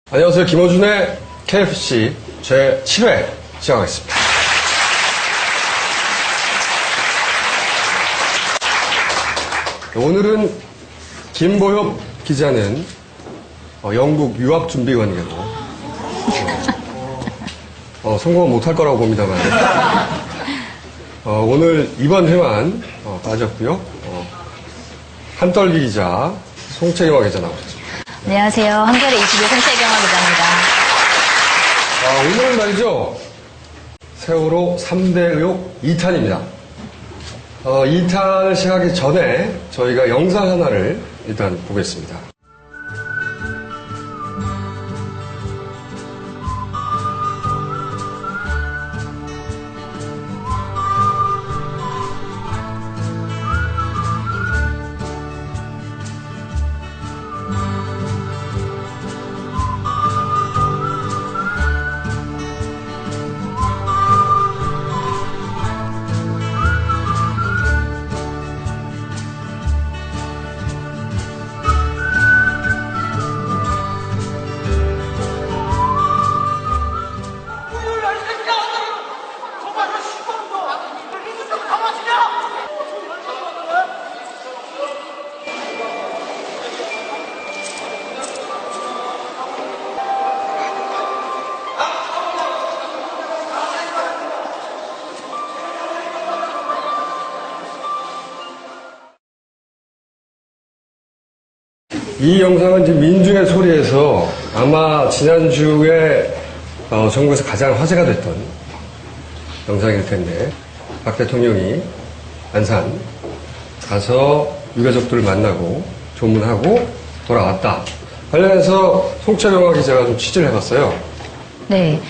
안녕하세요. 김어준의 KFC 제7회 시작하겠습니다. 오늘은 김보엽 기자는 영국 유학 준비 관계로 성공은 못할 거라고 봅니다만 오늘 이번 회만 빠졌고요. 한떨기 기자, 송채경화 기자 나오셨습니다. 안녕하세요. 한겨레 21 송채경화 기자입니다. 오늘은 말이죠. 세월호 3대 의혹 2탄입니다. 2탄을 시작하기 전에 저희가 영상 하나를 일단 보겠습니다. 이 영상은 지금 민중의 소리에서 아마 지난주에 전국에서 가장 화제가 됐던 영상일 텐데, 박 대통령이 안산 가서 유가족들을 만나고 조문하고 돌아왔다. 관련해서 송채경화 기자가 좀 취재를 해봤어요. 네,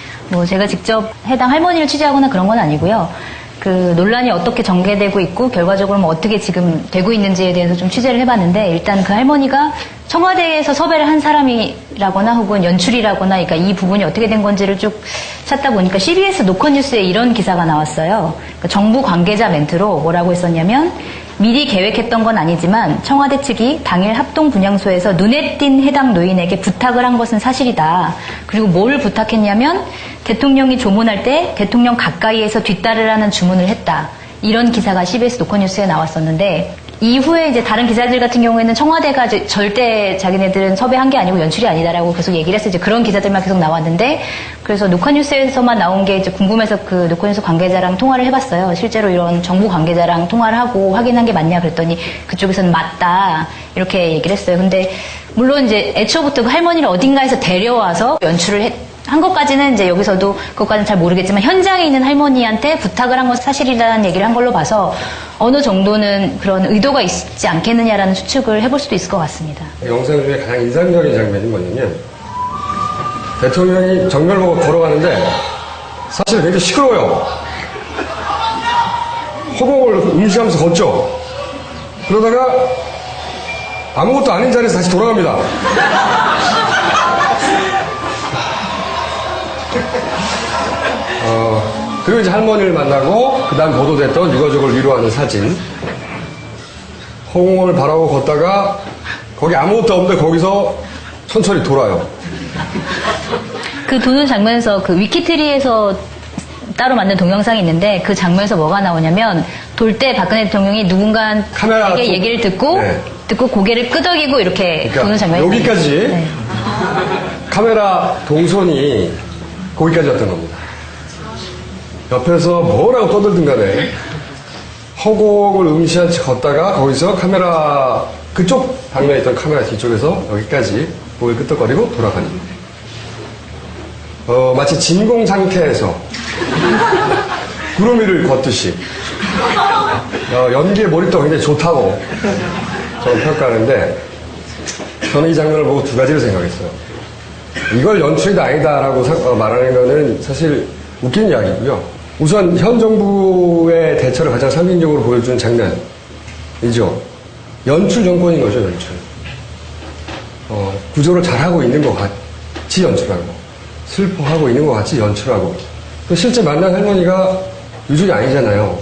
제가 직접 해당 할머니를 취재하거나 그런 건 아니고요. 그 논란이 어떻게 전개되고 있고 결과적으로 어떻게 지금 되고 있는지에 대해서 좀 취재를 해봤는데, 일단 그 할머니가 청와대에서 섭외를 한 사람이라거나 혹은 연출이라거나, 그러니까 이 부분이 어떻게 된 건지를 쭉 찾다 보니까 CBS 노컷뉴스에 이런 기사가 나왔어요. 그러니까 정부 관계자 멘트로 뭐라고 했었냐면, 미리 계획했던 건 아니지만 청와대 측이 당일 합동 분향소에서 눈에 띈 해당 노인에게 부탁을 한 것은 사실이다. 그리고 뭘 부탁했냐면 대통령이 조문할 때 대통령 가까이에서 뒷따를 하는 주문을 했다. 이런 기사가 CBS 노컷뉴스에 나왔었는데, 이후에 이제 다른 기자들 같은 경우에는 청와대가 절대 자기네들은 섭외한 게 아니고 연출이 아니다라고 계속 얘기를 해서 이제 그런 기자들만 계속 나왔는데, 그래서 노컷뉴스에서만 나온 게 이제 궁금해서 그 노컷뉴스 관계자랑 통화를 해봤어요. 실제로 이런 정부 관계자랑 통화를 하고 확인한 게 맞냐 그랬더니 그쪽에서는 맞다 이렇게 얘기를 했어요. 근데 물론 이제 애초부터 그 할머니를 어딘가에서 데려와서 연출을 한 것까지는 이제 여기서도 그것까지는 잘 모르겠지만, 현장에 있는 할머니한테 부탁을 한 건 사실이라는 얘기를 한 걸로 봐서 어느 정도는 그런 의도가 있지 않겠느냐라는 추측을 해볼 수도 있을 것 같습니다. 영상 중에 가장 인상적인 장면이 뭐냐면, 대통령이 정면을 보고 걸어가는데 사실 굉장히 시끄러워요. 허공을 응시하면서 걷죠. 그러다가 아무것도 아닌 자리에서 다시 돌아갑니다. 그리고 이제 할머니를 만나고 그 다음 보도됐던 유가족을 위로하는 사진. 허공을 바라보고 걷다가 거기 아무것도 없는데 거기서 천천히 돌아요. 그 도는 장면에서 그 위키트리에서 따로 만든 동영상이 있는데, 그 장면에서 뭐가 나오냐면, 돌 때 박근혜 대통령이 누군가에게 얘기를 듣고 고개를 끄덕이고 이렇게 그러니까 도는 장면이 여기까지 네. 카메라 동선이 거기까지였던 겁니다. 옆에서 뭐라고 떠들든 간에 허공을 응시한 채 걷다가 거기서 카메라 그쪽 방면에 있던 카메라 뒤쪽에서 여기까지 고개를 끄덕거리고 돌아가는, 마치 진공 상태에서 구름 위를 걷듯이 연기의 몰입도가 굉장히 좋다고 저는 평가하는데, 저는 이 장면을 보고 두 가지를 생각했어요. 이걸 연출이다 아니다라고 말하는 거는 사실 웃긴 이야기고요. 우선 현 정부의 대처를 가장 상징적으로 보여주는 장면이죠. 연출 정권인 거죠, 연출. 구조를 잘하고 있는 것 같이 연출하고, 슬퍼하고 있는 것 같이 연출하고. 실제 만난 할머니가 유족이 아니잖아요.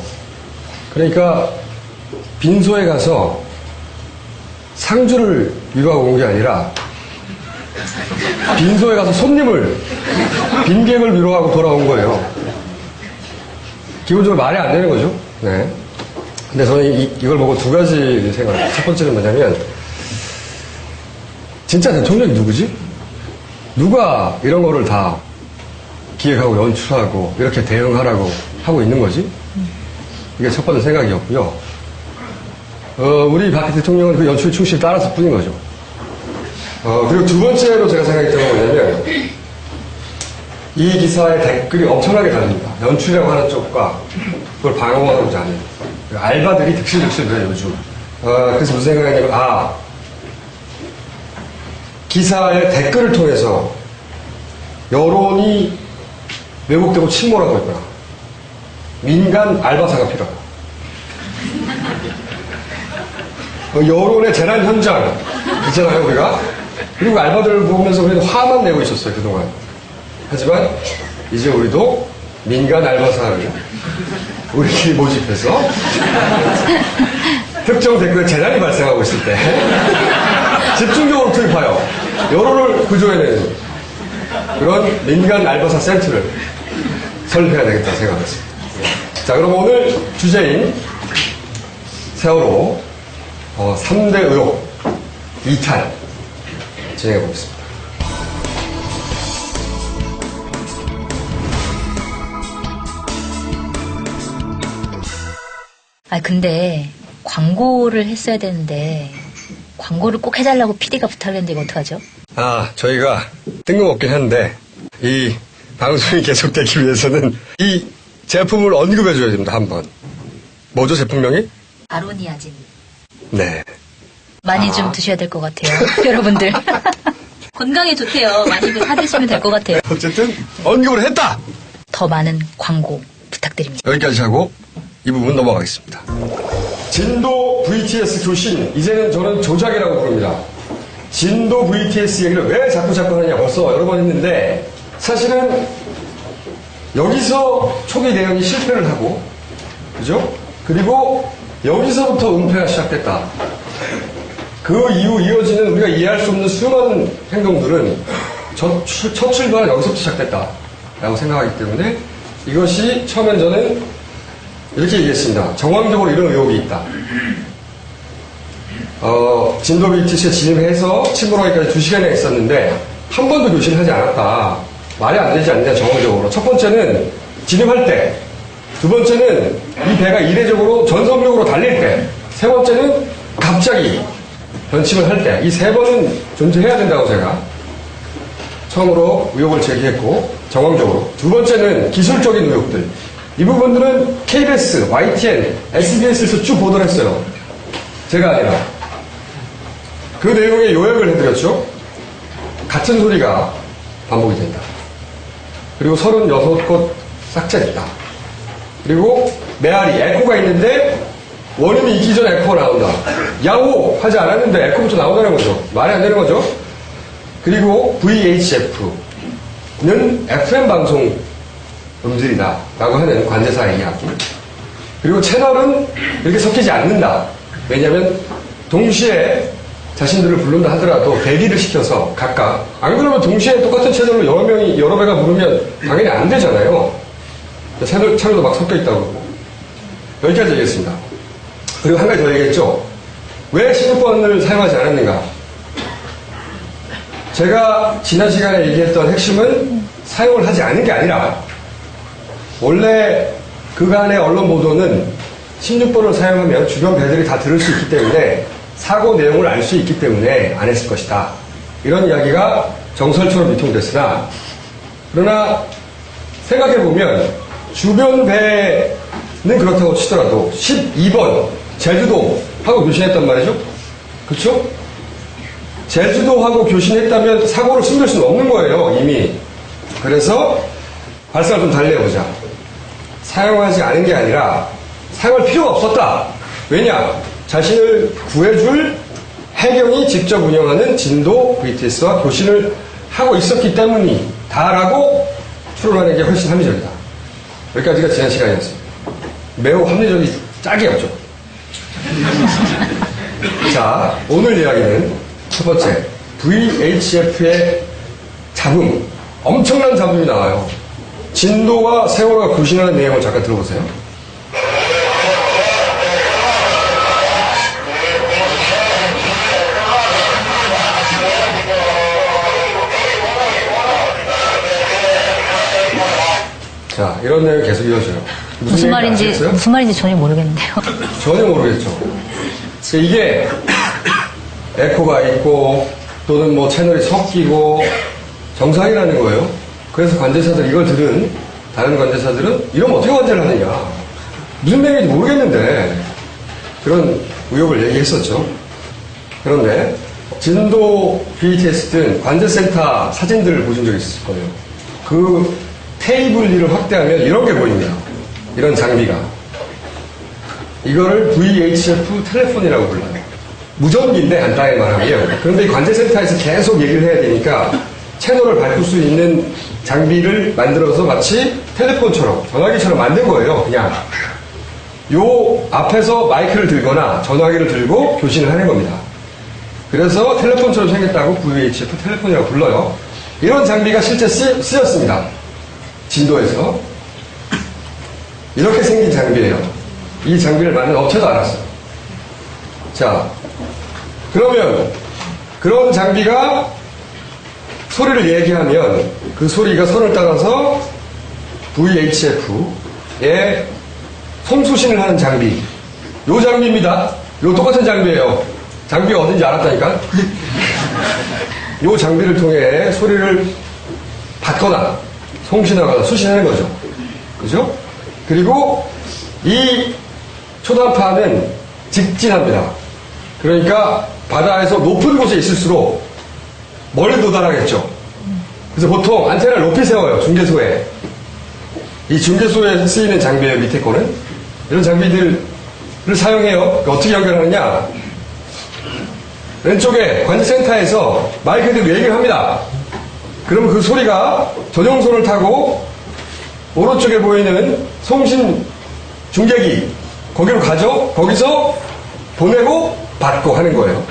그러니까 빈소에 가서 상주를 위로하고 온 게 아니라 빈소에 가서 빈객을 위로하고 돌아온 거예요. 기본적으로 말이 안 되는 거죠. 네. 근데 저는 이걸 보고 두 가지 생각. 첫 번째는 뭐냐면, 진짜 대통령이 누구지? 누가 이런 거를 다 기획하고 연출하고 이렇게 대응하라고 하고 있는 거지? 이게 첫 번째 생각이었고요. 우리 박 대통령은 그 연출 충실히 따랐을 뿐인 거죠. 그리고 두 번째로 제가 생각했던 건 뭐냐면, 이 기사의 댓글이 엄청나게 달립니다. 연출이라고 하는 쪽과 그걸 방어하고자 하는 알바들이 득실득실해요, 요즘. 그래서 무슨 생각이냐면, 기사의 댓글을 통해서 여론이 왜곡되고 침몰하고 있구나. 민간 알바사가 필요하다. 여론의 재난 현장 있잖아요, 우리가. 그리고 알바들을 보면서 우리는 화만 내고 있었어요, 그동안. 하지만 이제 우리도 민간 알바사를 우리끼리 모집해서 특정 댓글에 재난이 발생하고 있을 때 집중적으로 투입하여 여론을 구조해내는 그런 민간 알바사 센터를 설립해야 되겠다 생각했습니다. 자, 그럼 오늘 주제인 세월호 3대 의혹 2탄 진행해 보겠습니다. 근데 광고를 했어야 되는데 광고를 꼭 해달라고 PD가 부탁을 했는데 이거 어떡하죠? 저희가 뜬금없긴 한데 이 방송이 계속되기 위해서는 이 제품을 언급해줘야 됩니다. 한번. 뭐죠, 제품명이? 아로니아진. 네. 많이 좀 드셔야 될 것 같아요. 여러분들. 건강에 좋대요. 많이 사드시면 될 것 같아요. 어쨌든 언급을 했다! 더 많은 광고 부탁드립니다. 여기까지 하고 이 부분 넘어가겠습니다. 진도 VTS 교신, 이제는 저는 조작이라고 부릅니다. 진도 VTS 얘기를 왜 자꾸 하느냐 벌써 여러 번 했는데, 사실은 여기서 초기 대응이 실패를 하고, 그죠? 그리고 여기서부터 은폐가 시작됐다. 그 이후 이어지는 우리가 이해할 수 없는 수많은 행동들은 첫 출발은 여기서부터 시작됐다 라고 생각하기 때문에, 이것이 처음엔 저는 이렇게 얘기했습니다. 정황적으로 이런 의혹이 있다. 진도 VTC에 진입해서 침몰하기까지 2시간이나 있었는데 한 번도 교신을 하지 않았다. 말이 안 되지 않느냐, 정황적으로. 첫 번째는 진입할 때, 두 번째는 이 배가 이례적으로 전속력으로 달릴 때, 세 번째는 갑자기 변침을 할 때, 이 세 번은 존재해야 된다고 제가 처음으로 의혹을 제기했고, 정황적으로. 두 번째는 기술적인 의혹들. 이 부분들은 KBS, YTN, SBS에서 쭉 보도를 했어요. 제가 아니라. 그 내용에 요약을 해드렸죠. 같은 소리가 반복이 된다. 그리고 36곳 삭제됐다. 그리고 메아리, 에코가 있는데 원음이 있기 전에 에코가 나온다. 야호! 하지 않았는데 에코부터 나오다는 거죠. 말이 안 되는 거죠. 그리고 VHF는 FM 방송 음질이다 라고 하는 관제사의 이야기. 그리고 채널은 이렇게 섞이지 않는다. 왜냐하면 동시에 자신들을 부른다 하더라도 대기를 시켜서 각각, 안 그러면 동시에 똑같은 채널로 여러 배가 부르면 당연히 안 되잖아요. 채널도 막 섞여 있다고 그러고. 여기까지 얘기했습니다. 그리고 한 가지 더 얘기했죠. 왜 16번을 사용하지 않았는가? 제가 지난 시간에 얘기했던 핵심은 사용을 하지 않은 게 아니라, 원래 그간의 언론 보도는 16번을 사용하면 주변 배들이 다 들을 수 있기 때문에 사고 내용을 알 수 있기 때문에 안 했을 것이다. 이런 이야기가 정설처럼 유통됐으나, 그러나 생각해보면 주변 배는 그렇다고 치더라도 12번 제주도하고 교신했단 말이죠. 그렇죠? 제주도하고 교신했다면 사고를 숨길 수는 없는 거예요, 이미. 그래서 발상을 좀 달래보자. 사용하지 않은 게 아니라 사용할 필요가 없었다. 왜냐? 자신을 구해줄 해경이 직접 운영하는 진도 VTS와 교신을 하고 있었기 때문이다라고 추론하는 게 훨씬 합리적이다. 여기까지가 지난 시간이었습니다. 매우 합리적이 짝이었죠. 자, 오늘 이야기는 첫 번째, VHF의 잡음, 엄청난 잡음이 나와요. 진도와 세월호가 교신하는 내용을 잠깐 들어보세요. 자, 이런 내용이 계속 이어져요. 무슨 말인지, 아시겠어요? 무슨 말인지 전혀 모르겠는데요. 전혀 모르겠죠. 이게 에코가 있고 또는 뭐 채널이 섞이고 정상이라는 거예요. 그래서 관제사들 이걸 들은 다른 관제사들은 이러면 어떻게 관제를 하느냐. 무슨 내용인지 모르겠는데 그런 의혹을 얘기했었죠. 그런데 진도 BTS 등 관제센터 사진들을 보신 적이 있을 거예요. 그 테이블 위를 확대하면 이런 게 보입니다. 이런 장비가. 이거를 VHF 텔레폰이라고 불러요. 무전기인데 간단하게 말하면. 그런데 이 관제센터에서 계속 얘기를 해야 되니까 채널을 바꿀 수 있는 장비를 만들어서 마치 텔레폰처럼 전화기처럼 만든 거예요. 그냥 요 앞에서 마이크를 들거나 전화기를 들고 교신을 하는 겁니다. 그래서 텔레폰처럼 생겼다고 VHF 텔레폰이라고 불러요. 이런 장비가 실제 쓰였습니다. 진도에서. 이렇게 생긴 장비예요. 이 장비를 만든 업체도 알았어요. 자, 그러면 그런 장비가 소리를 얘기하면 그 소리가 선을 따라서 VHF에 송수신을 하는 장비. 요 장비입니다. 요 똑같은 장비예요. 장비가 어딘지 알았다니까. 요 장비를 통해 소리를 받거나 송신하거나 수신하는 거죠. 그죠? 그리고 이 초단파는 직진합니다. 그러니까 바다에서 높은 곳에 있을수록 멀리 도달하겠죠. 그래서 보통 안테나를 높이 세워요. 중계소에. 이 중계소에 쓰이는 장비예요. 밑에 거는. 이런 장비들을 사용해요. 어떻게 연결하느냐. 왼쪽에 관제센터에서 마이크들이 얘기를 합니다. 그러면 그 소리가 전용선을 타고 오른쪽에 보이는 송신 중계기 거기로 가죠. 거기서 보내고 받고 하는 거예요.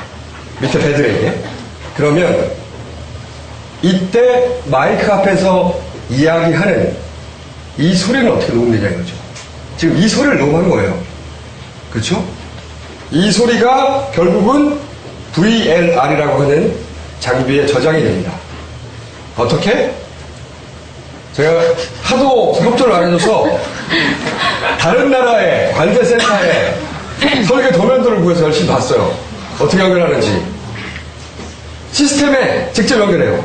밑에 배들에게. 그러면 이때 마이크 앞에서 이야기하는 이 소리는 어떻게 녹음되냐 이거죠. 지금 이 소리를 녹음한 거예요. 그렇죠? 이 소리가 결국은 VLR이라고 하는 장비에 저장이 됩니다. 어떻게? 제가 하도 협조를 안 해줘서 다른 나라의 관제센터에 설계 도면들을 구해서 열심히 봤어요. 어떻게 연결하는지. 시스템에 직접 연결해요.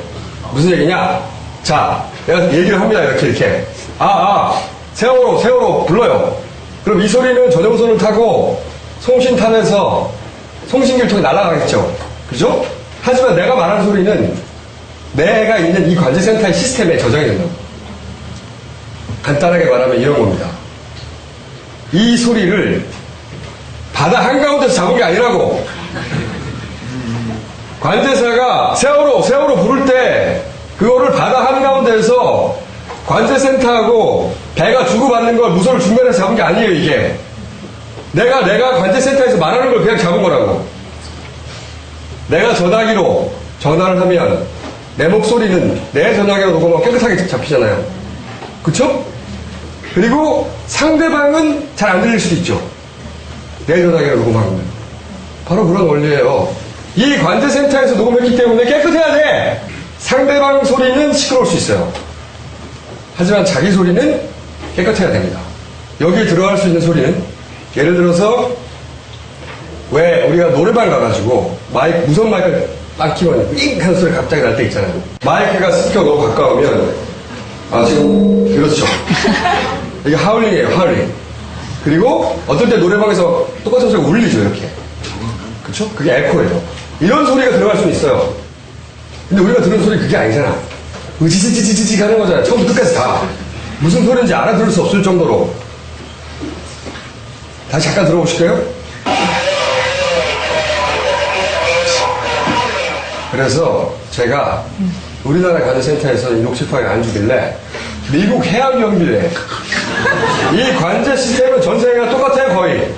무슨 얘기냐? 자, 내가 얘기를 합니다. 이렇게. 세월호 불러요. 그럼 이 소리는 전용선을 타고 송신탄에서 송신기를 통해 날아가겠죠. 그죠? 하지만 내가 말하는 소리는 내가 있는 이 관제센터의 시스템에 저장이 된다고. 간단하게 말하면 이런 겁니다. 이 소리를 바다 한가운데서 잡은 게 아니라고. 관제사가 세월호 부를 때 그거를 바다 한가운데에서 관제센터하고 배가 주고받는 걸 무소를 중간에서 잡은 게 아니에요, 이게. 내가 관제센터에서 말하는 걸 그냥 잡은 거라고. 내가 전화기로 전화를 하면 내 목소리는 내 전화기로 녹음하면 깨끗하게 잡히잖아요. 그쵸? 그리고 상대방은 잘 안 들릴 수도 있죠. 내 전화기로 녹음하면. 바로 그런 원리예요. 이 관제센터에서 녹음했기 때문에 깨끗해야 돼. 상대방 소리는 시끄러울 수 있어요. 하지만 자기 소리는 깨끗해야 됩니다. 여기에 들어갈 수 있는 소리는 예를 들어서 왜 우리가 노래방 가가지고 무선 마이크를 딱 키면 윙 하는 소리 갑자기 날 때 있잖아요. 마이크가 스피커 너무 가까우면 지금 그렇죠. 이게 하울링이에요. 하울링. 그리고 어떨 때 노래방에서 똑같은 소리가 울리죠. 이렇게. 그렇죠? 그게 에코예요. 이런 소리가 들어갈 수는 있어요. 근데 우리가 들은 소리 그게 아니잖아. 으지지지지지 하는 거잖아요. 처음부터 끝까지 다. 무슨 소리인지 알아들을 수 없을 정도로. 다시 잠깐 들어보실까요? 그래서 제가 우리나라 관제센터에서 녹취판을 안 주길래 미국 해양경비래. 이 관제 시스템은 전 세계가 똑같아요, 거의.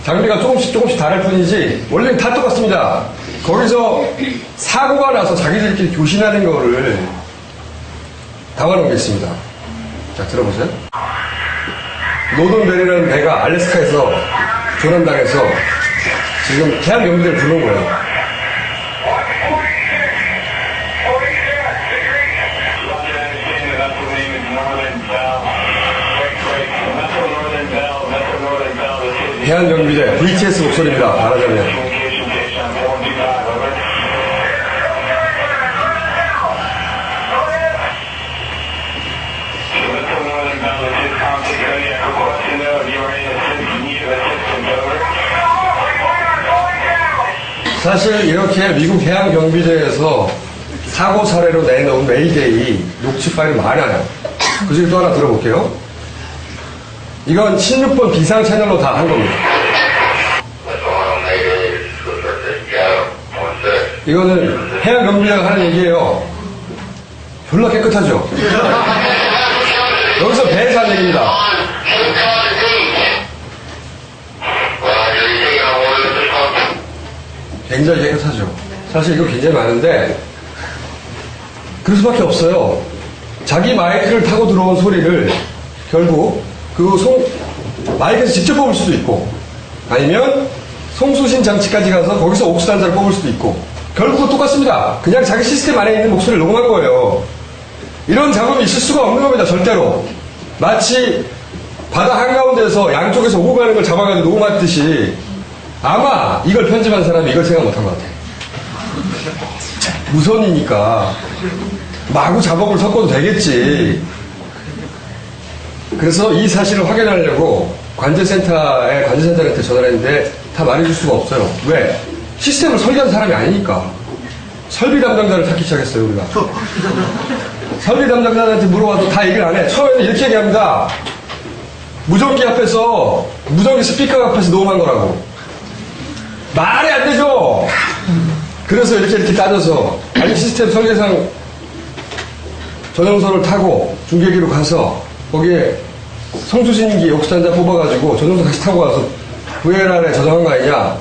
장비가 조금씩 다를 뿐이지 원래는 다 똑같습니다. 거기서 사고가 나서 자기들끼리 교신하는 거를 담아놓겠습니다. 자, 들어보세요. 노던벨이라는 배가 알래스카에서 조난당해서 지금 태양 경비대를 부른 거예요. 해안경비대 VTS 목소리입니다. 말하자면. 사실 이렇게 미국 해양경비대에서 사고 사례로 내놓은 메이데이 녹취 파일이 많아요. 그 중에 또 하나 들어볼게요. 이건 16번 비상 채널로 다 한 겁니다. 이거는 해양경비대가 하는 얘기예요. 졸라 깨끗하죠? 여기서 배에서 하는 얘기입니다. 굉장히 깨끗하죠. 사실 이거 굉장히 많은데 그럴 수밖에 없어요. 자기 마이크를 타고 들어온 소리를 결국 마이크에서 직접 뽑을 수도 있고 아니면 송수신 장치까지 가서 거기서 옥수 단자를 뽑을 수도 있고 결국은 똑같습니다. 그냥 자기 시스템 안에 있는 목소리를 녹음한 거예요. 이런 작업이 있을 수가 없는 겁니다. 절대로. 마치 바다 한가운데서 양쪽에서 오고 가는 걸 잡아가지고 녹음했듯이 아마 이걸 편집한 사람이 이걸 생각 못한 것 같아요. 무선이니까 마구 작업을 섞어도 되겠지. 그래서 이 사실을 확인하려고 관제센터한테 전화를 했는데 다 말해줄 수가 없어요. 왜? 시스템을 설계한 사람이 아니니까. 설비 담당자를 찾기 시작했어요, 우리가. 설비 담당자한테 물어봐도 다 얘기를 안 해. 처음에는 이렇게 얘기합니다. 무전기 앞에서, 무전기 스피커 앞에서 녹음한 거라고. 말이 안 되죠? 그래서 이렇게 따져서, 아니, 시스템 설계상 전용선을 타고 중계기로 가서, 거기에 송수신기 옥수단자 뽑아가지고 전용선 다시 타고 가서 VLR에 저장한 거 아니냐?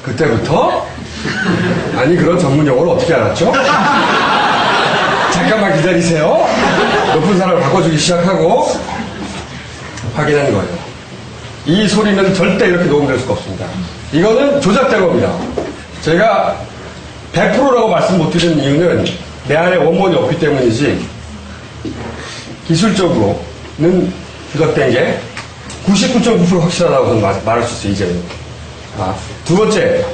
그때부터? 아니, 그런 전문 용어를 어떻게 알았죠? 잠깐만 기다리세요. 높은 사람을 바꿔주기 시작하고 확인하는 거예요. 이 소리는 절대 이렇게 녹음될 수가 없습니다. 이거는 조작된 겁니다. 제가 100%라고 말씀 못 드리는 이유는 내 안에 원본이 없기 때문이지 기술적으로는 조작된 게 99.9% 확실하다고 저는 말할 수 있어요, 이제는. 두 번째.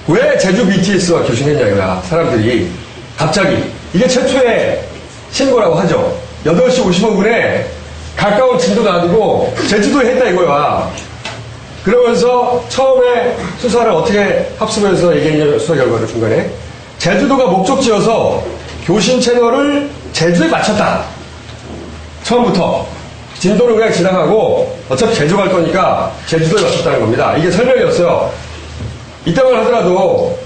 왜 제주 BTS와 교신했냐, 이거야. 사람들이. 갑자기. 이게 최초의 신고라고 하죠. 8시 55분에 가까운 진도 놔두고 제주도에 했다 이거야. 그러면서 처음에 수사를 어떻게 합수해서 얘기했냐, 수사 결과를 중간에. 제주도가 목적지여서 교신 채널을 제주에 맞췄다. 처음부터. 진도는 그냥 지나가고 어차피 제주 갈 거니까 제주도에 맞췄다는 겁니다. 이게 설명이었어요. 이따만 하더라도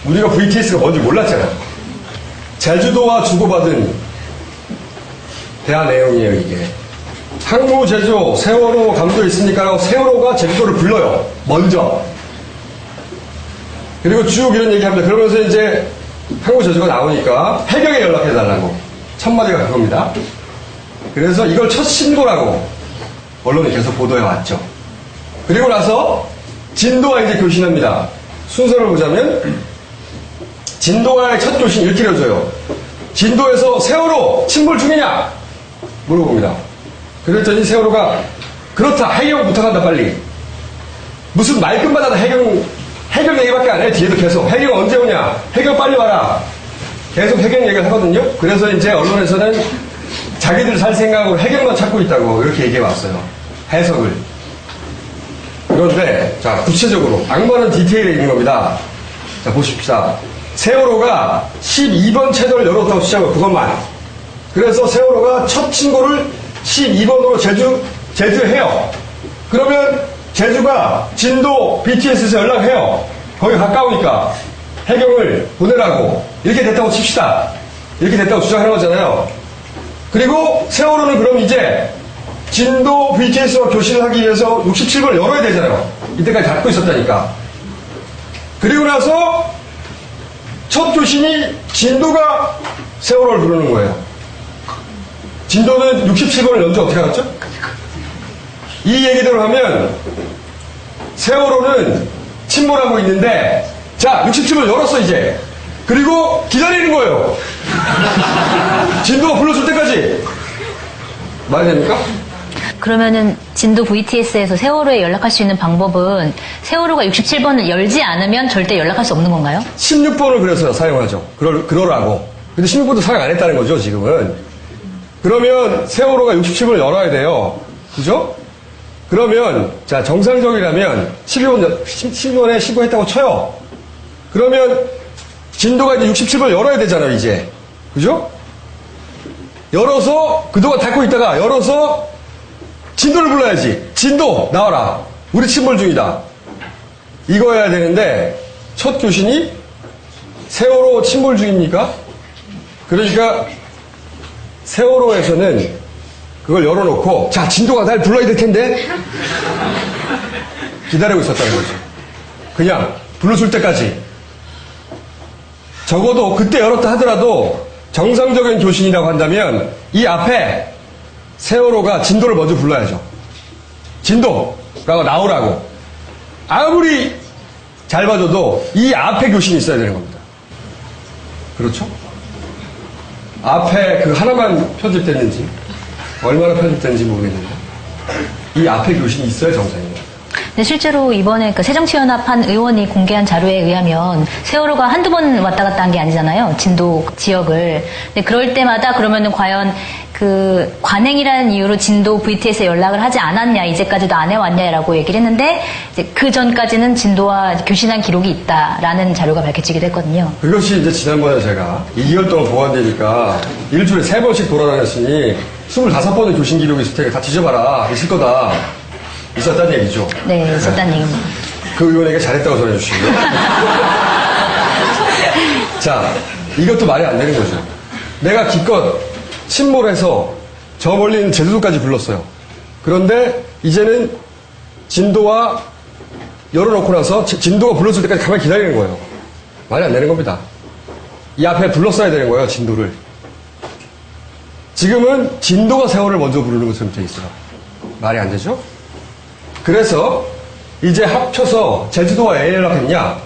우리가 VTS가 뭔지 몰랐잖아. 제주도와 주고받은 대화 내용이에요, 이게. 항무 제조, 세월호 감도 있으니까 세월호가 제주도를 불러요. 먼저. 그리고 쭉 이런 얘기합니다. 그러면서 이제 항무 제조가 나오니까 해경에 연락해달라고. 첫 마디가 그겁니다. 그래서 이걸 첫 신고라고 언론이 계속 보도해 왔죠. 그리고 나서 진도와 이제 교신합니다. 순서를 보자면 진도와의 첫 교신 이렇게 이루어져요. 진도에서 세월호 침몰 중이냐? 물어봅니다. 그랬더니 세월호가 그렇다. 해경 부탁한다 빨리. 무슨 말끝마다 해경 얘기밖에 안 해. 뒤에도 계속 해경 언제 오냐? 해경 빨리 와라. 계속 해경 얘기를 하거든요. 그래서 이제 언론에서는 자기들 살 생각으로 해경만 찾고 있다고 이렇게 얘기해 왔어요. 해석을. 그런데 자 구체적으로 악마는 디테일에 있는 겁니다. 자 보십시다. 세월호가 12번 채널을 열었다고 시작해요. 그것만. 그래서 세월호가 첫 신고를 12번으로 제주에 해요. 그러면 제주가 진도 BTS에서 연락해요. 거기 가까우니까 해경을 보내라고. 이렇게 됐다고 칩시다. 이렇게 됐다고 주장하는 거잖아요. 그리고 세월호는 그럼 이제 진도 BTS와 교신을 하기 위해서 67번을 열어야 되잖아요. 이때까지 닫고 있었다니까. 그리고 나서 첫 교신이 진도가 세월호를 부르는 거예요. 진도는 67번을 연주 어떻게 알았죠? 이 얘기대로 하면 세월호는 침몰하고 있는데 자 67번 열었어 이제. 그리고 기다리는 거예요. 진도가 불러줄 때까지. 말이 됩니까? 그러면은 진도 VTS에서 세월호에 연락할 수 있는 방법은 세월호가 67번을 열지 않으면 절대 연락할 수 없는 건가요? 16번을 그래서 사용하죠. 그러라고. 근데 16번도 사용 안 했다는 거죠, 지금은. 그러면 세월호가 67번을 열어야 돼요. 그죠? 그러면, 자, 정상적이라면 12번에 신고했다고 쳐요. 그러면 진도가 이제 67번을 열어야 되잖아요, 이제. 그죠? 열어서, 그동안 닫고 있다가 열어서 진도를 불러야지. 진도, 나와라. 우리 침몰 중이다. 이거 해야 되는데, 첫 교신이 세월호 침몰 중입니까? 그러니까, 세월호에서는 그걸 열어놓고, 자, 진도가 날 불러야 될 텐데? 기다리고 있었다는 거죠. 그냥, 불러줄 때까지. 적어도 그때 열었다 하더라도, 정상적인 교신이라고 한다면, 이 앞에 세월호가 진도를 먼저 불러야죠. 진도가 나오라고. 아무리 잘 봐줘도 이 앞에 교신이 있어야 되는 겁니다. 그렇죠? 앞에 그 하나만 편집됐는지 얼마나 편집됐는지 모르겠는데 이 앞에 교신이 있어야 정상이에요. 근데 실제로 이번에 그 새정치연합 한 의원이 공개한 자료에 의하면 세월호가 한두 번 왔다 갔다 한 게 아니잖아요. 진도 지역을. 근데 그럴 때마다 그러면은 과연 그 관행이라는 이유로 진도 VTS에 연락을 하지 않았냐, 이제까지도 안 해왔냐라고 얘기를 했는데 이제 그 전까지는 진도와 교신한 기록이 있다라는 자료가 밝혀지기도 했거든요. 그것이 이제 지난번에 제가 2개월 동안 보관되니까 일주일에 3번씩 돌아다녔으니 25번의 교신 기록이 있을 테니까 다 뒤져봐라. 있을 거다. 있었다는 얘기죠. 네, 있었다는 얘기입니다. 그 의원에게 잘했다고 전해주시고요. 자, 이것도 말이 안 되는 거죠. 내가 기껏 침몰해서 저 멀리 있는 제주도까지 불렀어요. 그런데 이제는 진도와 열어놓고 나서 진도가 불러줄 때까지 가만히 기다리는 거예요. 말이 안 되는 겁니다. 이 앞에 불렀어야 되는 거예요, 진도를. 지금은 진도가 세월을 먼저 부르는 것처럼 돼 있어요. 말이 안 되죠? 그래서 이제 합쳐서 제주도와 왜 연락했냐?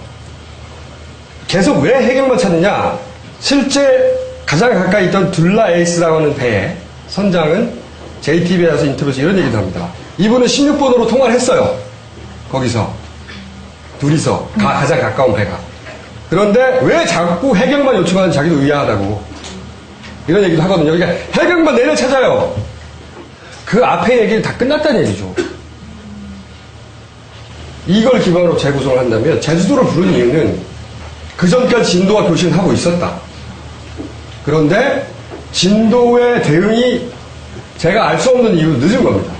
계속 왜 해경만 찾느냐? 실제 가장 가까이 있던 둘라 에이스라고 하는 배의 선장은 JTBC에 가서 인터뷰에서 이런 얘기도 합니다. 이분은 16번으로 통화를 했어요. 거기서. 둘이서. 가장 가까운 배가. 그런데 왜 자꾸 해경만 요청하는 자기도 의아하다고. 이런 얘기도 하거든요. 그러니까 해경만 내일 찾아요. 그 앞에 얘기는 다 끝났다는 얘기죠. 이걸 기반으로 재구성을 한다면 제주도를 부른 이유는 그 전까지 진도와 교신을 하고 있었다. 그런데 진도의 대응이 제가 알 수 없는 이유로 늦은 겁니다.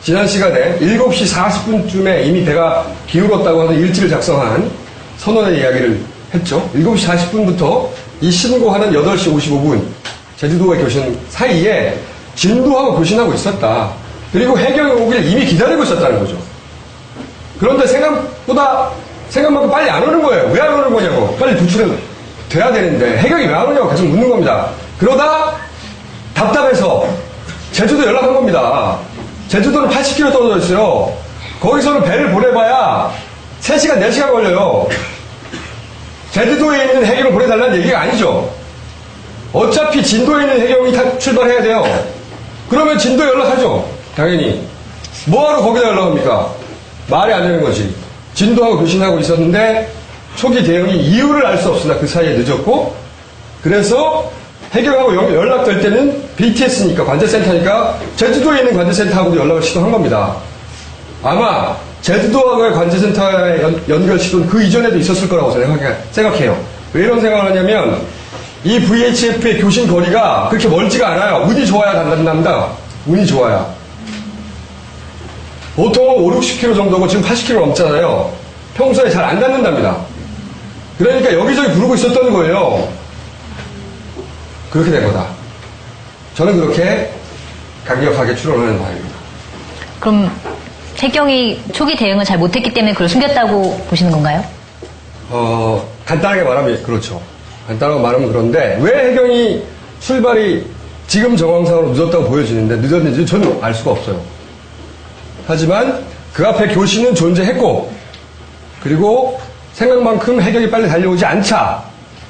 지난 시간에 7시 40분쯤에 이미 배가 기울었다고 하는 일지를 작성한 선원의 이야기를 했죠. 7시 40분부터 이 신고하는 8시 55분 제주도와 교신 사이에 진도하고 교신하고 있었다. 그리고 해경이 오길 이미 기다리고 있었다는 거죠. 그런데 생각만큼 빨리 안 오는 거예요. 왜 안 오는 거냐고. 빨리 구출은 돼야 되는데 해경이 왜 안 오냐고 계속 묻는 겁니다. 그러다 답답해서 제주도 연락한 겁니다. 제주도는 80km 떨어져 있어요. 거기서는 배를 보내봐야 3시간, 4시간 걸려요. 제주도에 있는 해경을 보내달라는 얘기가 아니죠. 어차피 진도에 있는 해경이 출발해야 돼요. 그러면 진도에 연락하죠. 당연히. 뭐하러 거기다 연락합니까? 말이 안 되는 거지. 진도하고 교신하고 있었는데 초기 대응이 이유를 알 수 없으나 그 사이에 늦었고 그래서 해경하고 연락될 때는 BTS니까 관제센터니까 제주도에 있는 관제센터하고도 연락을 시도한 겁니다. 아마 제주도하고의 관제센터의 연결 시도는 그 이전에도 있었을 거라고 생각해요. 왜 이런 생각을 하냐면 이 VHF의 교신 거리가 그렇게 멀지가 않아요. 운이 좋아야 단단합니다. 운이 좋아야. 보통은 5, 60km 정도고 지금 80km 넘잖아요. 평소에 잘 안 닿는답니다. 그러니까 여기저기 부르고 있었던 거예요. 그렇게 된 거다. 저는 그렇게 강력하게 추론하는 바입니다. 그럼 해경이 초기 대응을 잘 못했기 때문에 그걸 숨겼다고 보시는 건가요? 간단하게 말하면 그렇죠. 간단하게 말하면 그런데 왜 해경이 출발이 지금 정황상으로 늦었다고 보여지는데 늦었는지 저는 알 수가 없어요. 하지만 그 앞에 교신은 존재했고 그리고 생각만큼 해경이 빨리 달려오지 않자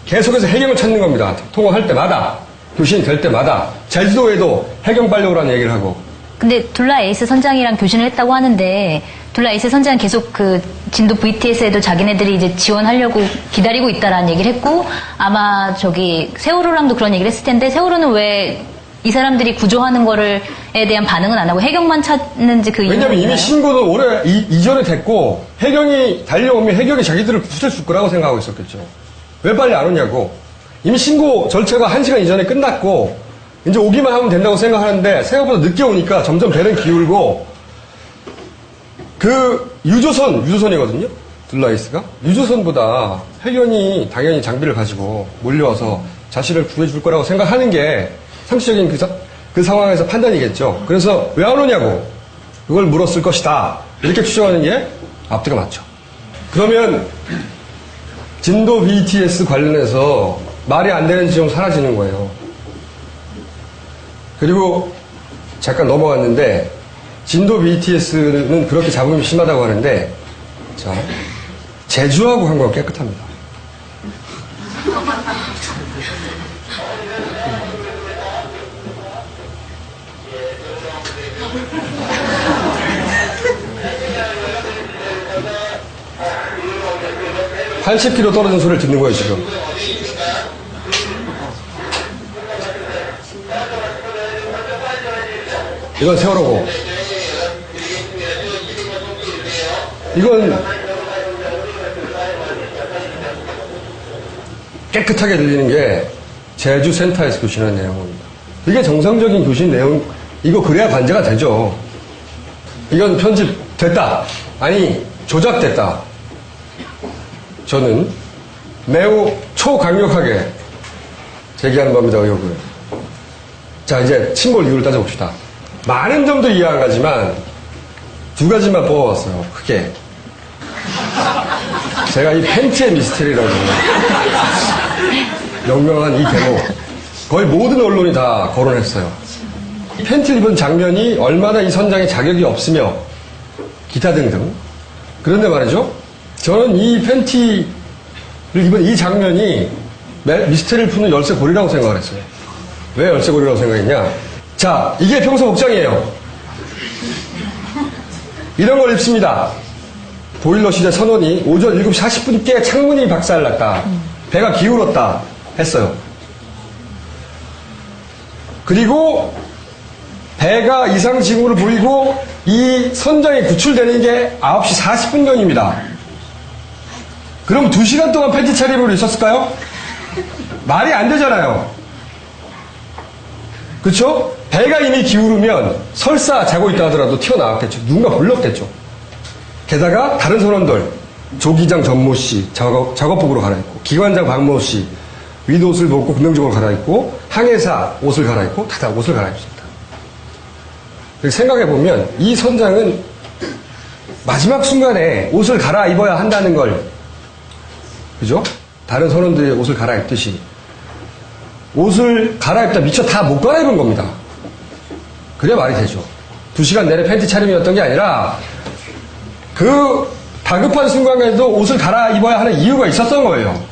계속해서 해경을 찾는 겁니다. 통화할 때마다 교신이 될 때마다 제주도에도 해경 빨리 오라는 얘기를 하고 근데 둘라 에이스 선장이랑 교신을 했다고 하는데 둘라 에이스 선장은 계속 그 진도 VTS에도 자기네들이 이제 지원하려고 기다리고 있다라는 얘기를 했고 아마 저기 세월호랑도 그런 얘기를 했을 텐데 세월호는 왜 이 사람들이 구조하는 거를에 대한 반응은 안 하고 해경만 찾는지 그 왜냐면 이유는 이미 있나요? 신고도 오래 이전에 됐고 해경이 달려오면 해경이 자기들을 구출해줄 거라고 생각하고 있었겠죠. 왜 빨리 안 오냐고. 이미 신고 절차가 1시간 이전에 끝났고 이제 오기만 하면 된다고 생각하는데 생각보다 늦게 오니까 점점 배는 기울고 그 유조선이거든요. 둘라이스가 유조선보다 해경이 당연히 장비를 가지고 몰려와서 자신을 구해줄 거라고 생각하는 게 상식적인 그 상황에서 판단이겠죠. 그래서 왜 안 오냐고 그걸 물었을 것이다. 이렇게 추정하는 게 앞뒤가 맞죠. 그러면 진도 BTS 관련해서 말이 안 되는 지점 사라지는 거예요. 그리고 잠깐 넘어갔는데 진도 BTS는 그렇게 잡음이 심하다고 하는데 자 제주하고 한 건 깨끗합니다. (80km) 떨어진 소리를 듣는 거예요 지금. 이건 세월호고 이건 깨끗하게 들리는 게 제주 센터에서 교신한 내용입니다. 이게 정상적인 교신 내용 이거 그래야 관제가 되죠. 이건 편집됐다 아니 조작됐다. 저는 매우 초강력하게 제기하는 겁니다. 의혹을. 자 이제 침몰 이유를 따져봅시다. 많은 점도 이해 안 가지만 두 가지만 뽑아봤어요. 크게. 제가 이 팬티의 미스테리라고 명명한 이 대목 거의 모든 언론이 다 거론했어요. 이 팬티를 입은 장면이 얼마나 이 선장의 자격이 없으며 기타 등등. 그런데 말이죠. 저는 이 팬티를 입은 이 장면이 미스테리를 푸는 열쇠고리라고 생각을 했어요. 왜 열쇠고리라고 생각했냐? 자, 이게 평소 복장이에요. 이런 걸 입습니다. 보일러 시대 선원이 오전 7시 40분께 창문이 박살났다. 배가 기울었다. 했어요. 그리고 배가 이상 징후를 보이고 이 선장이 구출되는 게 9시 40분경입니다. 그럼 2시간 동안 팬티 차림으로 있었을까요? 말이 안 되잖아요. 그쵸? 배가 이미 기울으면 설사 자고 있다 하더라도 튀어나왔겠죠. 누군가 불렀겠죠. 게다가 다른 선원들, 조기장 전모 씨 작업복으로 갈아입고, 기관장 박모 씨 윗옷을 벗고 금명적으로 갈아입고, 항해사 옷을 갈아입고, 다 옷을 갈아입습니다. 생각해보면 이 선장은 마지막 순간에 옷을 갈아입어야 한다는 걸 그죠? 다른 선원들의 옷을 갈아입듯이 옷을 갈아입다 미처 다 못 갈아입은 겁니다. 그래야 말이 되죠. 2시간 내내 팬티 차림이었던 게 아니라 그 다급한 순간에도 옷을 갈아입어야 하는 이유가 있었던 거예요.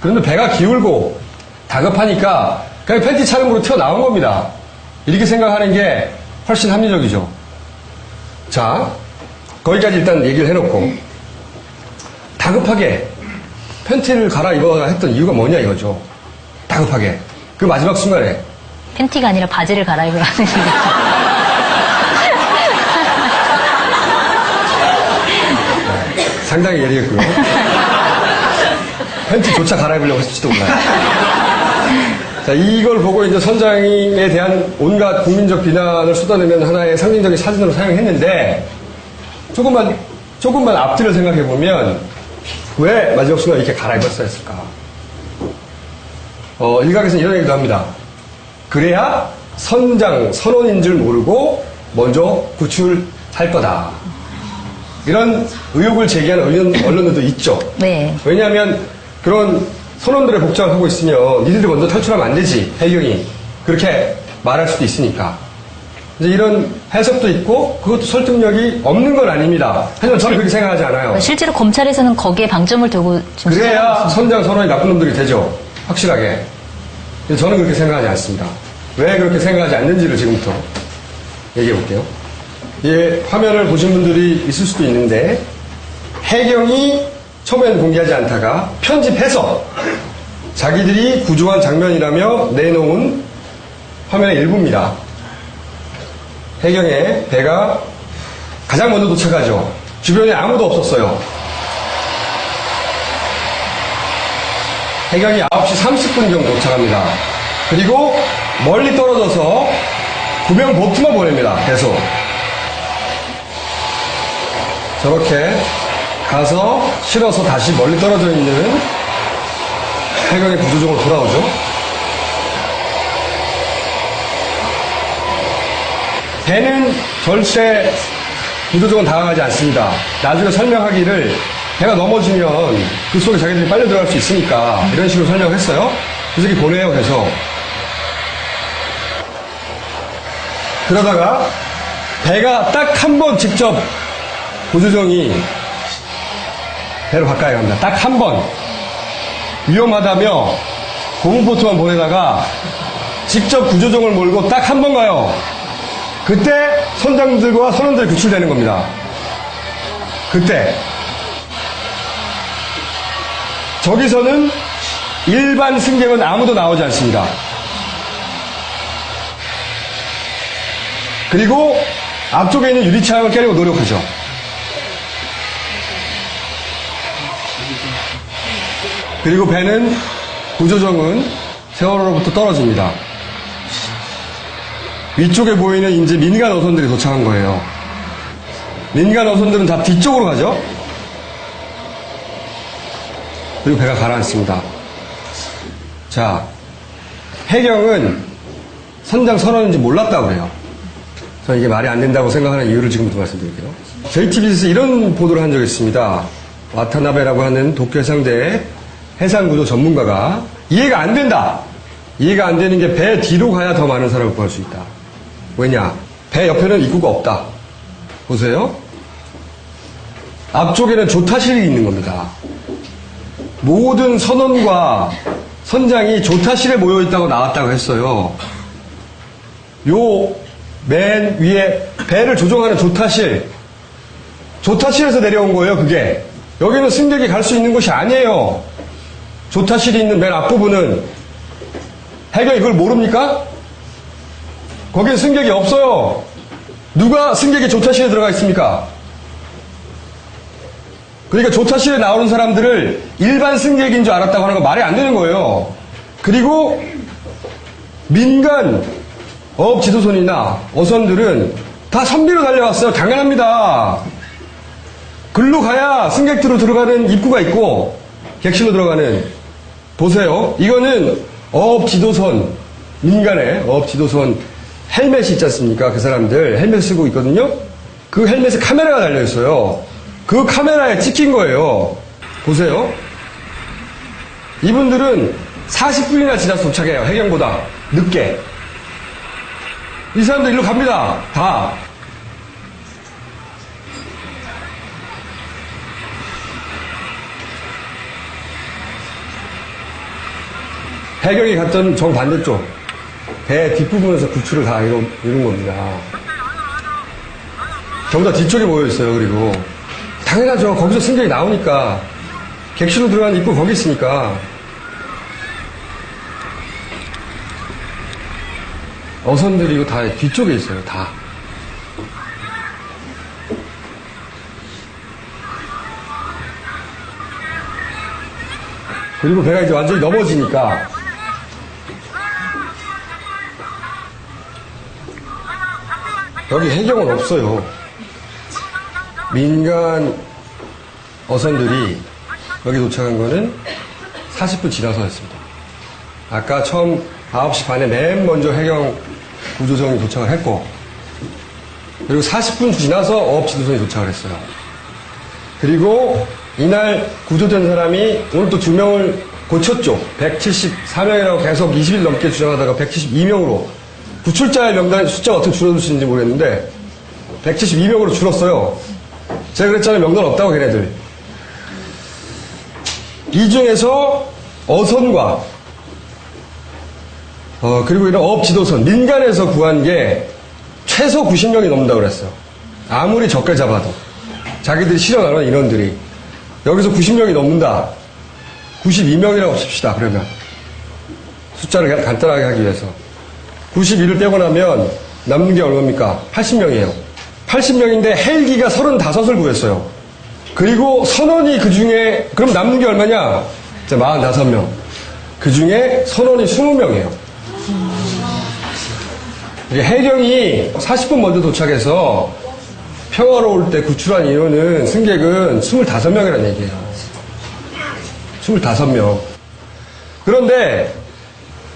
그런데 배가 기울고 다급하니까 그냥 팬티 차림으로 튀어나온 겁니다. 이렇게 생각하는 게 훨씬 합리적이죠. 자, 거기까지 일단 얘기를 해놓고 다급하게 팬티를 갈아입어야 했던 이유가 뭐냐 이거죠. 다급하게. 그 마지막 순간에. 팬티가 아니라 바지를 갈아입으라는 얘기죠. 상당히 예리했고요. 팬티조차 갈아입으려고 했을지도 몰라요. 자, 이걸 보고 이제 선장에 대한 온갖 국민적 비난을 쏟아내는 하나의 상징적인 사진으로 사용했는데, 조금만 앞뒤를 생각해보면, 왜 마지막 순간 이렇게 갈아입었어야 했을까? 일각에서는 이런 얘기도 합니다. 그래야 선원인 줄 모르고 먼저 구출할 거다. 이런 의혹을 제기하는 언론들도 있죠. 네. 왜냐하면 그런 선원들의 복장을 하고 있으면 니들이 먼저 탈출하면 안 되지. 해경이. 그렇게 말할 수도 있으니까. 이제 이런 해석도 있고 그것도 설득력이 없는 건 아닙니다. 하지만 저는 그렇게 생각하지 않아요. 실제로 검찰에서는 거기에 방점을 두고 지금 그래야 선장 선원이 나쁜 놈들이 되죠. 확실하게. 근데 저는 그렇게 생각하지 않습니다. 왜 그렇게 생각하지 않는지를 지금부터 얘기해 볼게요. 예, 화면을 보신 분들이 있을 수도 있는데 해경이 처음에는 공개하지 않다가 편집해서 자기들이 구조한 장면이라며 내놓은 화면의 일부입니다. 해경의 배가 가장 먼저 도착하죠. 주변에 아무도 없었어요. 해경이 9시 30분 정도 도착합니다. 그리고 멀리 떨어져서 구명 보트만 보냅니다. 계속. 저렇게 가서 실어서 다시 멀리 떨어져 있는 해경의 구조종으로 돌아오죠. 배는 절대 구조종은 당황하지 않습니다. 나중에 설명하기를 배가 넘어지면 그 속에 자기들이 빨려 들어갈 수 있으니까 이런 식으로 설명을 했어요. 그래서 이렇게 보내요. 그래서 그러다가 배가 딱 한 번 직접 구조종이 배로 가까이 갑니다. 딱 한 번. 위험하다며 고무보트만 보내다가 직접 구조종을 몰고 딱 한 번 가요. 그때 선장들과 선원들이 구출되는 겁니다. 그때. 저기서는 일반 승객은 아무도 나오지 않습니다. 그리고 앞쪽에 있는 유리창을 깨려고 노력하죠. 그리고 배는 구조정은 세월호로부터 떨어집니다. 위쪽에 보이는 이제 민간 어선들이 도착한 거예요. 민간 어선들은 다 뒤쪽으로 가죠. 그리고 배가 가라앉습니다. 자, 해경은 선장 선원인지 몰랐다고 그래요. 저는 이게 말이 안 된다고 생각하는 이유를 지금부터 말씀드릴게요. JTBC에서 이런 보도를 한 적이 있습니다. 와타나베라고 하는 도쿄 해상대 해상구조 전문가가 이해가 안 된다. 이해가 안 되는 게 배 뒤로 가야 더 많은 사람을 구할 수 있다. 왜냐? 배 옆에는 입구가 없다. 보세요. 앞쪽에는 조타실이 있는 겁니다. 모든 선원과 선장이 조타실에 모여 있다고 나왔다고 했어요. 요 맨 위에 배를 조종하는 조타실에서 내려온 거예요, 그게. 여기는 승객이 갈 수 있는 곳이 아니에요. 조타실이 있는 맨 앞부분은. 해경이 그걸 모릅니까? 거긴 승객이 없어요. 누가 승객이 조타실에 들어가 있습니까? 그러니까 조타실에 나오는 사람들을 일반 승객인 줄 알았다고 하는 건 말이 안 되는 거예요. 그리고 민간 어업 지도선이나 어선들은 다 선비로 달려왔어요. 당연합니다. 글로 가야 승객들로 들어가는 입구가 있고 객실로 들어가는. 보세요. 이거는 어업 지도선, 민간의 어업 지도선 헬멧이 있지 않습니까? 그 사람들 헬멧 쓰고 있거든요. 그 헬멧에 카메라가 달려있어요. 그 카메라에 찍힌 거예요. 보세요. 이분들은 40분이나 지나서 도착해요. 해경보다 늦게. 이 사람들 일로 갑니다. 다. 해경이 갔던 정반대쪽. 배 뒷부분에서 구출을 다 이룬 겁니다. 전부 다 뒤쪽에 모여있어요. 그리고 당연하죠. 거기서 승객이 나오니까. 객실로 들어가는 입구 거기 있으니까. 어선들이 이거 다 뒤쪽에 있어요. 다. 그리고 배가 이제 완전히 넘어지니까 여기 해경은 없어요. 민간 어선들이 여기 도착한 거는 40분 지나서였습니다. 아까 처음 9시 반에 맨 먼저 해경 구조정이 도착을 했고, 그리고 40분 지나서 어업지도선이 도착을 했어요. 그리고 이날 구조된 사람이 오늘 또 2명을 고쳤죠. 174명이라고 계속 20일 넘게 주장하다가 172명으로 구출자의 명단 숫자가 어떻게 줄어들 수 있는지 모르겠는데 172명으로 줄었어요. 제가 그랬잖아요. 명단 없다고 걔네들. 이 중에서 어선과 그리고 이런 어업지도선 민간에서 구한 게 최소 90명이 넘는다고 그랬어요. 아무리 적게 잡아도 자기들이 실현하는 인원들이 여기서 90명이 넘는다. 92명이라고 칩시다. 그러면 숫자를 간단하게 하기 위해서 92를 빼고 나면 남는 게 얼마입니까? 80명이에요. 80명인데 헬기가 35을 구했어요. 그리고 선원이 그 중에 그럼 남는 게 얼마냐? 이제 45명. 그 중에 선원이 20명이에요. 해경이 40분 먼저 도착해서 평화로울 때 구출한 인원은 승객은 25명이라는 얘기예요. 25명. 그런데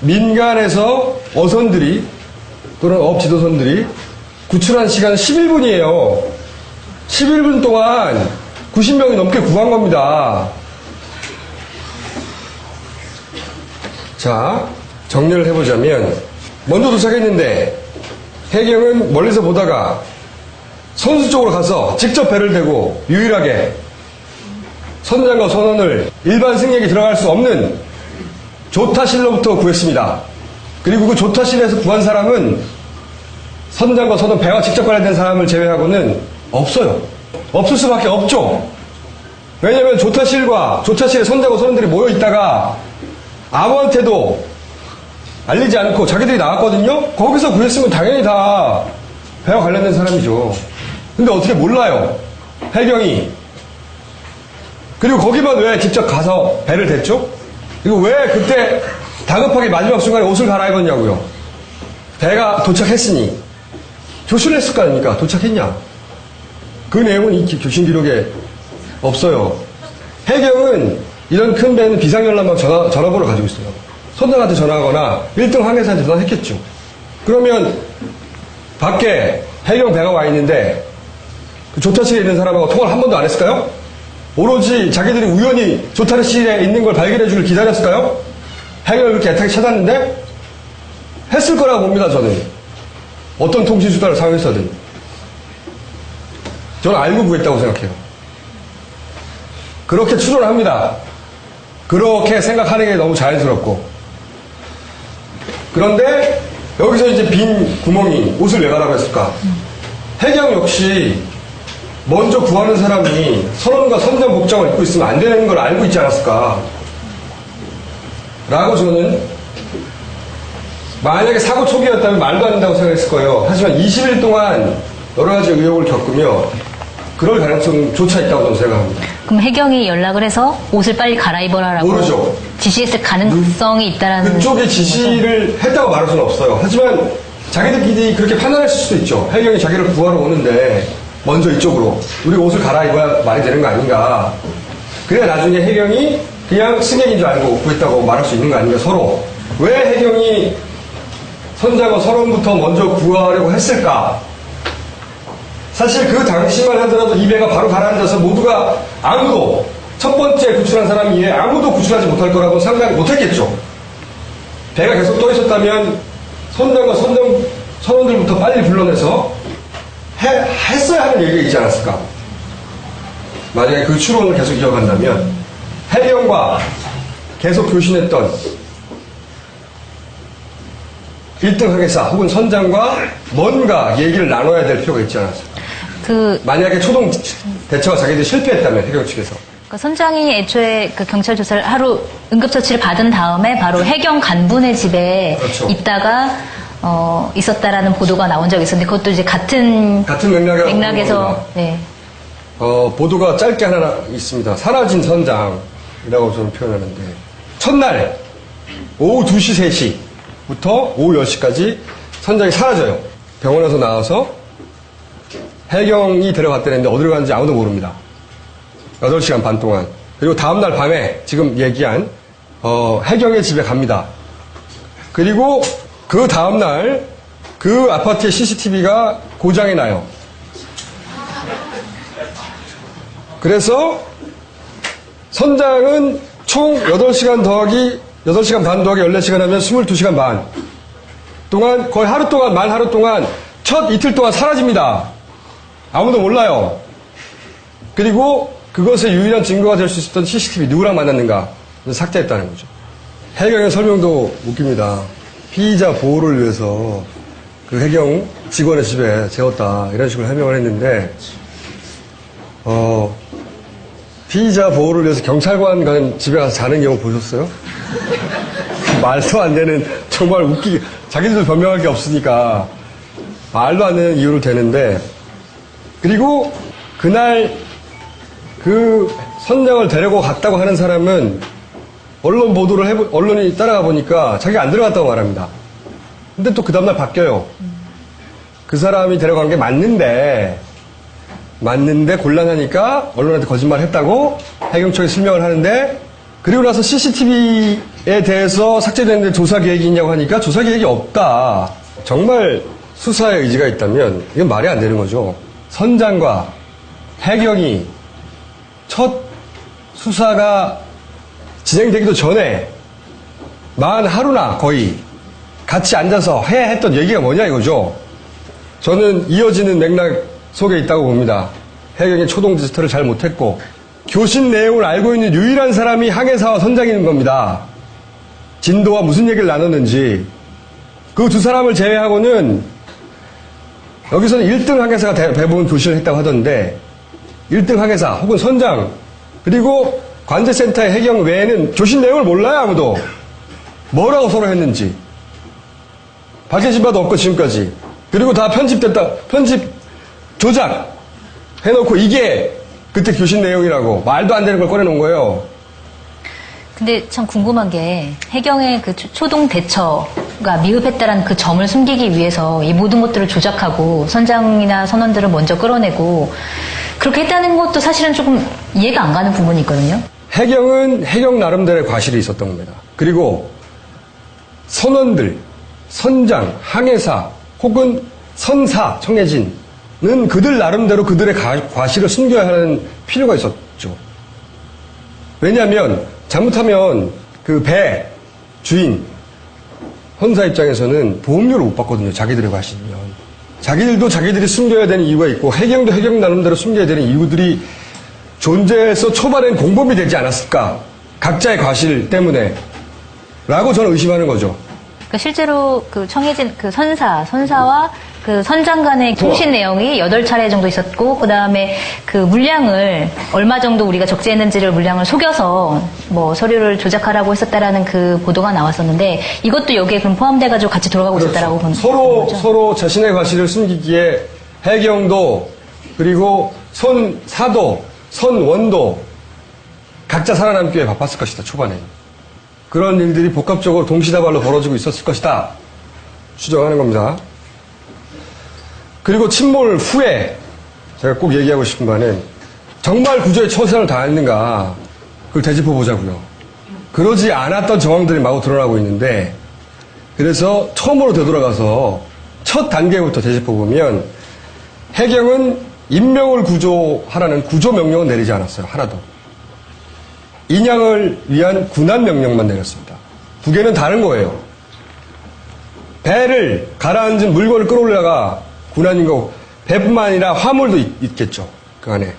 민간에서 어선들이 또는 어업지도선들이 구출한 시간은 11분이에요. 11분 동안 90명이 넘게 구한 겁니다. 자, 정리를 해보자면 먼저 도착했는데 해경은 멀리서 보다가 선수 쪽으로 가서 직접 배를 대고 유일하게 선장과 선원을 일반 승객이 들어갈 수 없는 조타실로부터 구했습니다. 그리고 그 조타실에서 구한 사람은 선장과 선원 배와 직접 관련된 사람을 제외하고는 없어요. 없을 수밖에 없죠. 왜냐하면 조타실에 선장과 선원들이 모여 있다가 아무한테도 알리지 않고 자기들이 나왔거든요. 거기서 구했으면 당연히 다 배와 관련된 사람이죠. 근데 어떻게 몰라요? 해경이. 그리고 거기만 왜 직접 가서 배를 댔죠? 그리고 왜 그때 다급하게 마지막 순간에 옷을 갈아입었냐고요? 배가 도착했으니 조치를 했을 거 아닙니까? 도착했냐? 그 내용은 이 교신 기록에 없어요. 해경은 이런 큰 배는 비상연락망 전화번호를 가지고 있어요. 선장한테 전화하거나 1등 항해사한테 전화했겠죠. 그러면 밖에 해경 배가 와 있는데 그 조타실에 있는 사람하고 통화를 한 번도 안 했을까요? 오로지 자기들이 우연히 조타실에 있는 걸 발견해 주길 기다렸을까요? 해경을 그렇게 애타게 찾았는데 했을 거라고 봅니다. 저는 어떤 통신수단을 사용했어든 저는 알고 구했다고 생각해요. 그렇게 추론을 합니다. 그렇게 생각하는 게 너무 자연스럽고. 그런데 여기서 이제 빈 구멍이 옷을 왜 가라고 했을까? 해경 역시 먼저 구하는 사람이 선원과 선장 복장을 입고 있으면 안 되는 걸 알고 있지 않았을까? 라고 저는 만약에 사고 초기였다면 말도 안 된다고 생각했을 거예요. 하지만 20일 동안 여러 가지 의혹을 겪으며 그럴 가능성조차 있다고 저는 생각합니다. 그럼 해경이 연락을 해서 옷을 빨리 갈아입어라라고 모르죠. 지시했을 가능성이 있다라는. 그쪽이 지시를 했다고 말할 수는 없어요. 하지만 자기들끼리 그렇게 판단했을 수도 있죠. 해경이 자기를 구하러 오는데 먼저 이쪽으로 우리 옷을 갈아입어야 말이 되는 거 아닌가. 그래야 나중에 해경이 그냥 승객인 줄 알고 구했다고 말할 수 있는 거 아닌가. 서로 왜 해경이 선장과 선원부터 먼저 구하려고 했을까. 사실 그 당시만 하더라도 이 배가 바로 가라앉아서 모두가 아무도 첫 번째 구출한 사람 이외에 아무도 구출하지 못할 거라고 상상이 못했겠죠. 배가 계속 떠 있었다면 선장과 선원들부터 빨리 불러내서 했어야 하는 얘기가 있지 않았을까. 만약에 그 추론을 계속 이어간다면 해경과 계속 교신했던 1등 항해사 혹은 선장과 뭔가 얘기를 나눠야 될 필요가 있지 않았을까. 만약에 초동 대처가 자기들이 실패했다면 해경 측에서. 그러니까 선장이 애초에 그 경찰 조사를 하루 응급처치를 받은 다음에 바로 해경 간부네 집에 그렇죠. 있다가 있었다라는 보도가 나온 적이 있었는데 그것도 이제 같은 맥락에서 네. 보도가 짧게 하나 있습니다. 사라진 선장이라고 저는 표현하는데 첫날 오후 2시, 3시부터 오후 10시까지 선장이 사라져요. 병원에서 나와서 해경이 데려갔다는데 어디로 갔는지 아무도 모릅니다. 8시간 반 동안. 그리고 다음날 밤에 지금 얘기한 해경의 집에 갑니다. 그리고 그 다음날 그 아파트의 CCTV가 고장이 나요. 그래서 선장은 총 8시간 더하기 8시간 반 더하기 14시간 하면 22시간 반 동안 거의 하루 동안 만 하루 동안 첫 이틀 동안 사라집니다. 아무도 몰라요. 그리고 그것의 유일한 증거가 될 수 있었던 CCTV 누구랑 만났는가 삭제했다는 거죠. 해경의 설명도 웃깁니다. 피의자 보호를 위해서 그 해경 직원의 집에 재웠다 이런 식으로 해명을 했는데 피의자 보호를 위해서 경찰관 간 집에 가서 자는 경우 보셨어요? 말도 안 되는 정말 웃기게 자기들도 변명할 게 없으니까 말도 안 되는 이유를 대는데 그리고 그날 그 선장을 데리고 갔다고 하는 사람은 언론 보도를 언론이 따라가 보니까 자기가 안 들어갔다고 말합니다. 근데 또 그 다음날 바뀌어요. 그 사람이 데려간 게 맞는데 곤란하니까 언론한테 거짓말 했다고 해경 측에 설명을 하는데 그리고 나서 CCTV에 대해서 삭제됐는데 조사 계획이 있냐고 하니까 조사 계획이 없다. 정말 수사에 의지가 있다면 이건 말이 안 되는 거죠. 선장과 해경이 첫 수사가 진행되기도 전에 만 하루나 거의 같이 앉아서 해야 했던 얘기가 뭐냐 이거죠. 저는 이어지는 맥락 속에 있다고 봅니다. 해경이 초동 디지털을 잘 못했고 교신 내용을 알고 있는 유일한 사람이 항해사와 선장인 겁니다. 진도와 무슨 얘기를 나눴는지 그 두 사람을 제외하고는 여기서는 1등 항해사가 대부분 교신을 했다고 하던데 1등 항해사 혹은 선장 그리고 관제센터의 해경 외에는 교신 내용을 몰라요. 아무도 뭐라고 서로 했는지 밝혀진 바도 없고 지금까지 그리고 다 편집 조작 해놓고 이게 그때 교신 내용이라고 말도 안 되는 걸 꺼내놓은 거예요. 근데 참 궁금한 게 해경의 그 초동 대처가 미흡했다라는 그 점을 숨기기 위해서 이 모든 것들을 조작하고 선장이나 선원들을 먼저 끌어내고 그렇게 했다는 것도 사실은 조금 이해가 안 가는 부분이 있거든요. 해경은 해경 나름대로의 과실이 있었던 겁니다. 그리고 선원들, 선장, 항해사 혹은 선사, 청해진은 그들 나름대로 그들의 과실을 숨겨야 하는 필요가 있었죠. 왜냐하면 잘못하면 그 배 주인 헌사 입장에서는 보험료를 못 받거든요. 자기들의 과실이면. 자기들도 자기들이 숨겨야 되는 이유가 있고 해경도 해경 나름대로 숨겨야 되는 이유들이 존재해서 초반엔 공범이 되지 않았을까. 각자의 과실 때문에 라고 저는 의심하는 거죠. 그러니까 실제로 그 청해진 그 선사와 그 선장 간의 통신 내용이 8차례 정도 있었고, 그 다음에 그 물량을 얼마 정도 우리가 적재했는지를 물량을 속여서 뭐 서류를 조작하라고 했었다라는 그 보도가 나왔었는데, 이것도 여기에 그럼 포함돼가지고 같이 돌아가고 있었다라고 보는 거죠? 서로 자신의 과실을 숨기기에 해경도, 그리고 선사도, 선원도 각자 살아남기 위해 바빴을 것이다, 초반에. 그런 일들이 복합적으로 동시다발로 벌어지고 있었을 것이다. 추정하는 겁니다. 그리고 침몰 후에 제가 꼭 얘기하고 싶은 바는 정말 구조에 최선을 다했는가 그걸 되짚어 보자고요. 그러지 않았던 정황들이 마구 드러나고 있는데 그래서 처음으로 되돌아가서 첫 단계부터 되짚어 보면 해경은 인명을 구조하라는 구조 명령은 내리지 않았어요. 하나도. 인양을 위한 군안 명령만 내렸습니다. 두 개는 다른 거예요. 배를 가라앉은 물건을 끌어올려다가 군안인 거 배뿐만 아니라 화물도 있겠죠. 그 안에.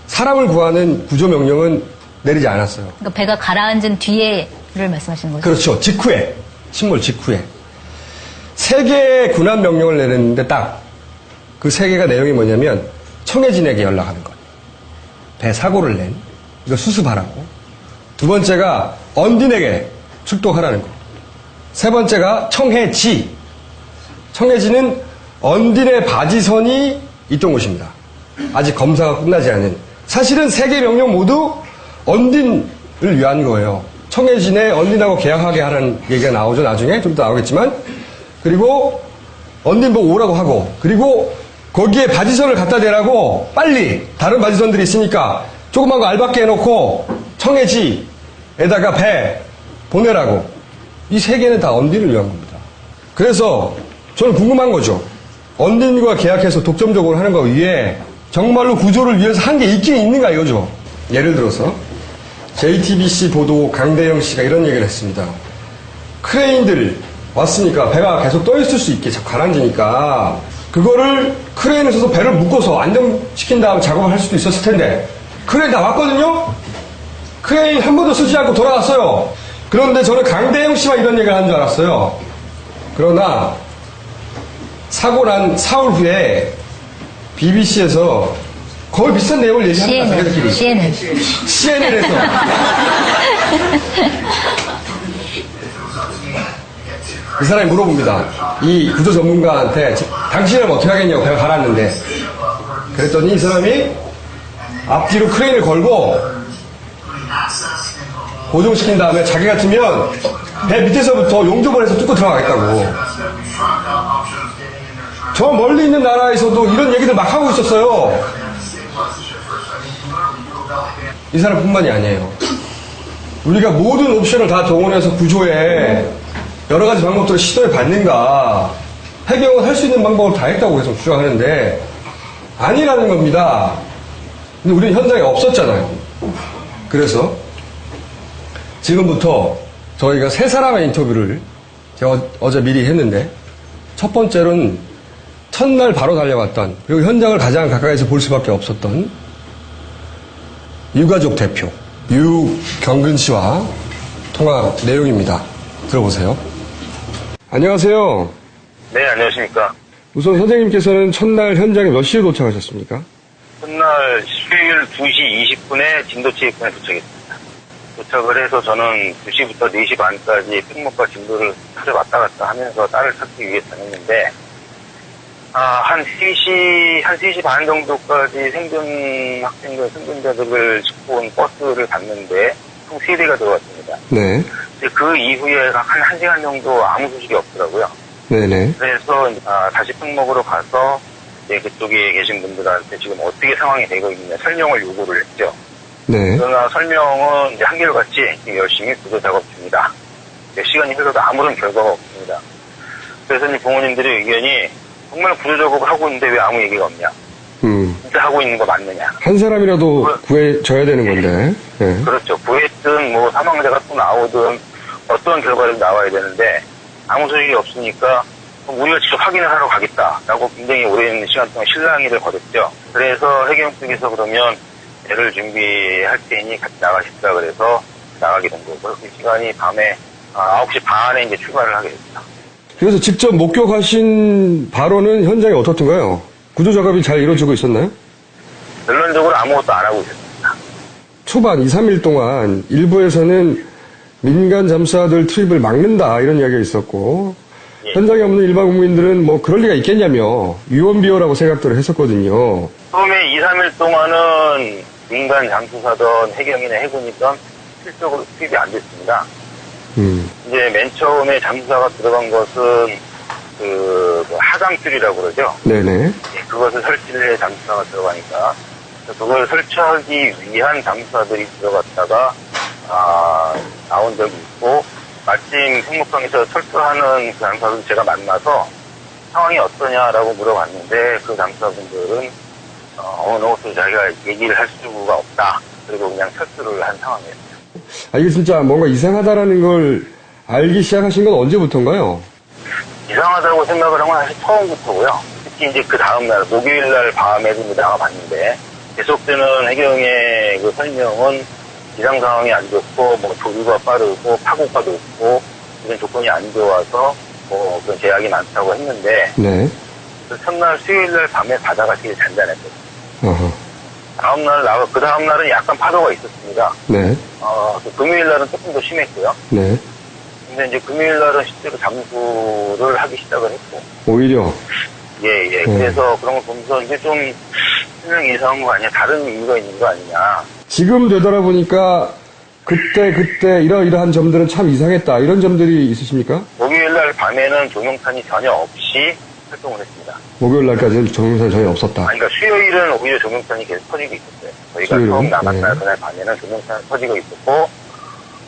사람을 구하는 구조 명령은 내리지 않았어요. 그러니까 배가 가라앉은 뒤에를 말씀하시는 거죠? 그렇죠. 직후에. 침몰 직후에. 3개의 군안 명령을 내렸는데 딱 그 3개가 내용이 뭐냐면 청해진에게 연락하는 것. 배 사고를 낸 이거 수습하라고. 두 번째가 언딘에게 출동하라는 거. 세 번째가 청해지. 청해지는 언딘의 바지선이 있던 곳입니다. 아직 검사가 끝나지 않은. 사실은 3개 명령 모두 언딘을 위한 거예요. 청해진에 언딘하고 계약하게 하라는 얘기가 나오죠. 나중에 좀 더 나오겠지만. 그리고 언딘 보고 오라고 하고. 그리고 거기에 바지선을 갖다 대라고 빨리 다른 바지선들이 있으니까 조그만 거 알박게 해놓고 청해지에다가 배 보내라고. 이 3개는 다 언딘을 위한 겁니다. 그래서 저는 궁금한 거죠. 언딘과 계약해서 독점적으로 하는 거 위에 정말로 구조를 위해서 한 게 있긴 있는가 이거죠. 예를 들어서 JTBC 보도 강대영 씨가 이런 얘기를 했습니다. 크레인들 왔으니까 배가 계속 떠 있을 수 있게 가라앉으니까 그거를 크레인을 써서 배를 묶어서 안정시킨 다음 작업을 할 수도 있었을 텐데 크레인 다 왔거든요? 크레인 한 번도 쓰지 않고 돌아갔어요. 그런데 저는 강대영 씨만 이런 얘기를 한 줄 알았어요. 그러나 사고 난 사흘 후에 BBC에서 거의 비슷한 내용을 얘기합니다. 자기들끼리. CNN에서. 이 사람이 물어봅니다. 이 구조 전문가한테 당신은 어떻게 하겠냐고 배가 가라앉는데 그랬더니 이 사람이 앞뒤로 크레인을 걸고 고정시킨 다음에 자기 같으면 배 밑에서부터 용접을 해서 뚫고 들어가겠다고. 저 멀리 있는 나라에서도 이런 얘기들 막 하고 있었어요. 이 사람뿐만이 아니에요. 우리가 모든 옵션을 다 동원해서 구조에 여러 가지 방법들을 시도해 봤는가. 해경은 할 수 있는 방법을 다 했다고 계속 주장하는데 아니라는 겁니다. 근데 우리는 현장에 없었잖아요. 그래서 지금부터 저희가 세 사람의 인터뷰를 제가 어제 미리 했는데 첫 번째로는 첫날 바로 달려갔던 그리고 현장을 가장 가까이서 볼 수밖에 없었던 유가족 대표 유경근 씨와 통화 내용입니다. 들어보세요. 안녕하세요. 네, 안녕하십니까. 우선 선생님께서는 첫날 현장에 몇 시에 도착하셨습니까? 첫날 수요일 2시 20분에 진도체육관에 도착했습니다. 도착을 해서 저는 2시부터 4시 반까지 팽목과 진도를 차를 왔다 갔다 하면서 딸을 찾기 위해 다녔는데, 한 3시 반 정도까지 생존자들을 싣고 온 버스를 봤는데, 총 3대가 들어왔습니다. 네. 그 이후에 한 1시간 정도 아무 소식이 없더라고요. 네네. 그래서 다시 팽목으로 가서 이제 그쪽에 계신 분들한테 지금 어떻게 상황이 되고 있느냐 설명을 요구를 했죠. 네. 그러나 설명은 이제 한결같이 열심히 구조 작업 중이다. 몇 시간이 흘러도 아무런 결과가 없습니다. 그래서 이제 부모님들의 의견이 정말 구조 작업을 하고 있는데 왜 아무 얘기가 없냐. 진짜 하고 있는 거 맞느냐. 한 사람이라도 구해줘야 되는 건데. 네. 그렇죠. 구했든 뭐 사망자가 또 나오든 어떤 결과를 나와야 되는데 아무 소식이 없으니까 우리가 직접 확인을 하러 가겠다라고 굉장히 오랜 시간 동안 실랑이를 벌였죠. 그래서 해경 측에서 그러면 배를 준비할 테니 같이 나가십시다 그래서 나가게 된 거고요. 그 시간이 밤에 9시 반에 이제 출발을 하게 됐습니다. 그래서 직접 목격하신 바로는 현장이 어떻던가요? 구조 작업이 잘 이루어지고 있었나요? 결론적으로 아무것도 안 하고 있었습니다. 초반 2, 3일 동안 일부에서는 민간 잠수하들 투입을 막는다 이런 이야기가 있었고 예. 현장에 없는 일반 국민들은 뭐 그럴 리가 있겠냐며 유언비어라고 생각들을 했었거든요. 처음에 2, 3일 동안은 민간 잠수사든 해경이나 해군이든 실적으로 투입이 안 됐습니다. 이제 맨 처음에 잠수사가 들어간 것은 그 하강줄이라고 그러죠. 네네. 그것을 설치를 해 잠수사가 들어가니까 그걸 설치하기 위한 잠수사들이 들어갔다가 나온 적이 있고 마침 팽목항에서 철수하는 그 잠수사들 제가 만나서 상황이 어떠냐라고 물어봤는데 그 잠수사분들은 어느 것도 자기가 얘기를 할 수가 없다. 그리고 그냥 철수를 한 상황이었어요. 이게 진짜 뭔가 이상하다라는 걸 알기 시작하신 건 언제부터인가요? 이상하다고 생각을 한 건 사실 처음부터고요. 특히 이제 그 다음날, 목요일날 밤에도 나가봤는데, 계속되는 해경의 그 설명은 기상 상황이 안 좋고, 뭐 조류가 빠르고, 파고가 높고, 이런 조건이 안 좋아서, 뭐 그런 제약이 많다고 했는데, 네. 그 첫날 수요일날 밤에 바다가 되게 잔잔했거든요. 그 다음날은 약간 파도가 있었습니다. 네. 그 금요일날은 조금 더 심했고요. 네. 근데 이제 금요일날은 실제로 잠수를 하기 시작을 했고. 오히려. 예. 그래서 그런 걸 보면서 이게 좀 분명히 이상한 거 아니야? 다른 이유가 있는 거 아니냐? 지금 되돌아보니까 그때 이러이러한 점들은 참 이상했다. 이런 점들이 있으십니까? 목요일날 밤에는 조명탄이 전혀 없이 활동을 했습니다. 목요일 날까지는 조명탄이 전혀 없었다. 그러니까 수요일은 오히려 조명탄이 계속 터지고 있었어요. 저희가 수요일은? 처음 나간 날 네. 그날 밤에는 조명탄이 터지고 있었고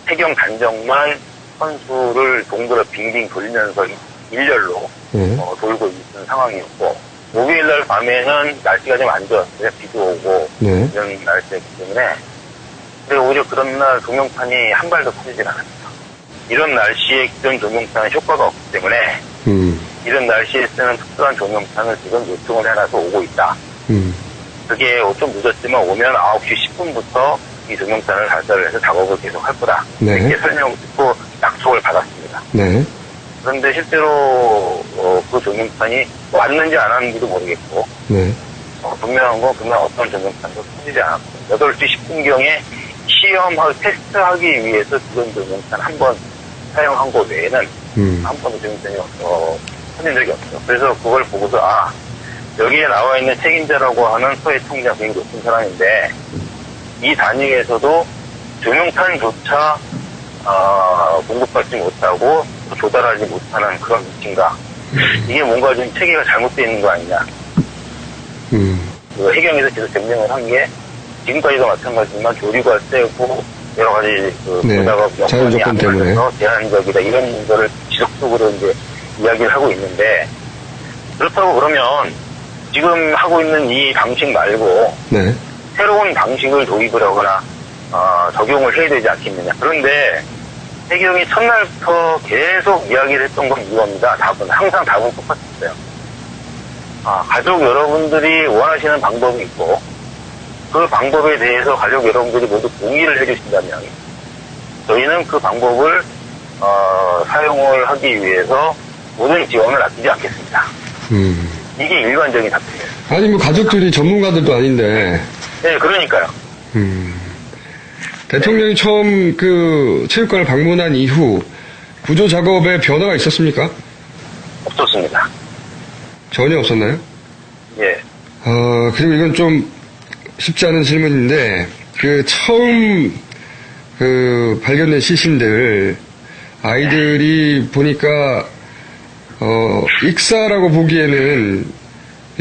해경 단정만 선수를 동그랗 빙빙 돌리면서 일렬로 네. 돌고 있는 상황이었고 목요일날 밤에는 날씨가 좀 안 좋았어요. 비도 오고 네. 이런 날씨였기 때문에 근데 오히려 그런 날 조명탄이 한 발도 터지질 않았어요. 이런 날씨에 기존 조명탄은 효과가 없기 때문에 이런 날씨에 쓰는 특수한 조명탄을 지금 요청을 해놔서 오고 있다. 그게 좀 늦었지만 오면 9시 10분부터 이 조명탄을 발사를 해서 작업을 계속 할 거다. 네. 이렇게 설명을 듣고 약속을 받았습니다. 네. 그런데 실제로 그 조명탄이 왔는지 안 왔는지도 모르겠고 네. 분명한 건 그날 어떤 조명탄도 터지지 않았고 8시 10분경에 시험하고 테스트하기 위해서 기존 조명탄 한 번 사용한 것 외에는 한 번도 조명탄이 터진 적이 없어요. 그래서 그걸 보고서 여기에 나와 있는 책임자라고 하는 소해 총장 굉장히 높은 사람인데 이 단위에서도 조명탄조차 공급받지 못하고 조달하지 못하는 그런 위치인가. 이게 뭔가 좀 체계가 잘못되어 있는 거 아니냐. 그 해경에서 계속 점령을 한 게 지금까지도 마찬가지지만 교류가 세고 여러 가지 네. 보다가 자연조건 때문에 제한적이다 이런 거를 지속적으로 이제 이야기를 하고 있는데 그렇다고 그러면 지금 하고 있는 이 방식 말고 네. 새로운 방식을 도입을 하거나 적용을 해야 되지 않겠느냐. 그런데 해경이 첫날부터 계속 이야기를 했던 건 이겁니다. 항상 답은 똑같았어요. 가족 여러분들이 원하시는 방법이 있고 그 방법에 대해서 가족 여러분들이 모두 동의를 해주신다면 저희는 그 방법을 사용을 하기 위해서 모든 지원을 아끼지 않겠습니다. 이게 일반적인 답변이에요. 아니 뭐 가족들이 전문가들도 아닌데. 네, 그러니까요. 대통령이 처음 그 체육관을 방문한 이후 구조 작업에 변화가 있었습니까? 없었습니다. 전혀 없었나요? 예. 그리고 이건 좀 쉽지 않은 질문인데, 처음 발견된 시신들, 아이들이 보니까, 익사라고 보기에는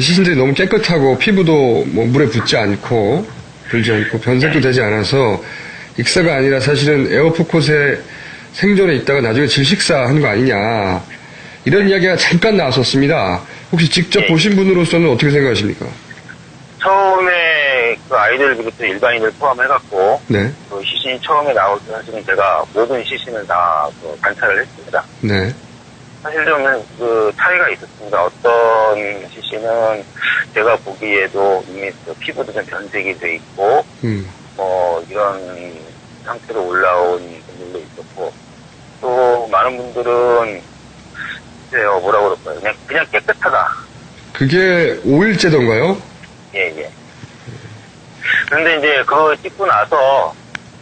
시신들이 너무 깨끗하고 피부도 뭐 물에 붙지 않고, 들지 않고, 변색도 되지 않아서, 익사가 아니라 사실은 에어포컷에 생존해 있다가 나중에 질식사한 거 아니냐. 이런 이야기가 잠깐 나왔었습니다. 혹시 직접 예. 보신 분으로서는 어떻게 생각하십니까? 처음에 그 아이들 그리고 일반인들 포함해갖고 네. 그 시신이 처음에 나올 때 사실은 제가 모든 시신을 다 관찰을 했습니다. 네. 사실 좀 그 차이가 있었습니다. 어떤 시신은 제가 보기에도 이미 피부도 좀 변색이 돼 있고 이런 상태로 올라온 분들도 있었고 또 많은 분들은 글쎄요 뭐라고 그럴까요? 그냥 깨끗하다. 그게 5일째던가요? 예. 그런데 이제 그거 찍고 나서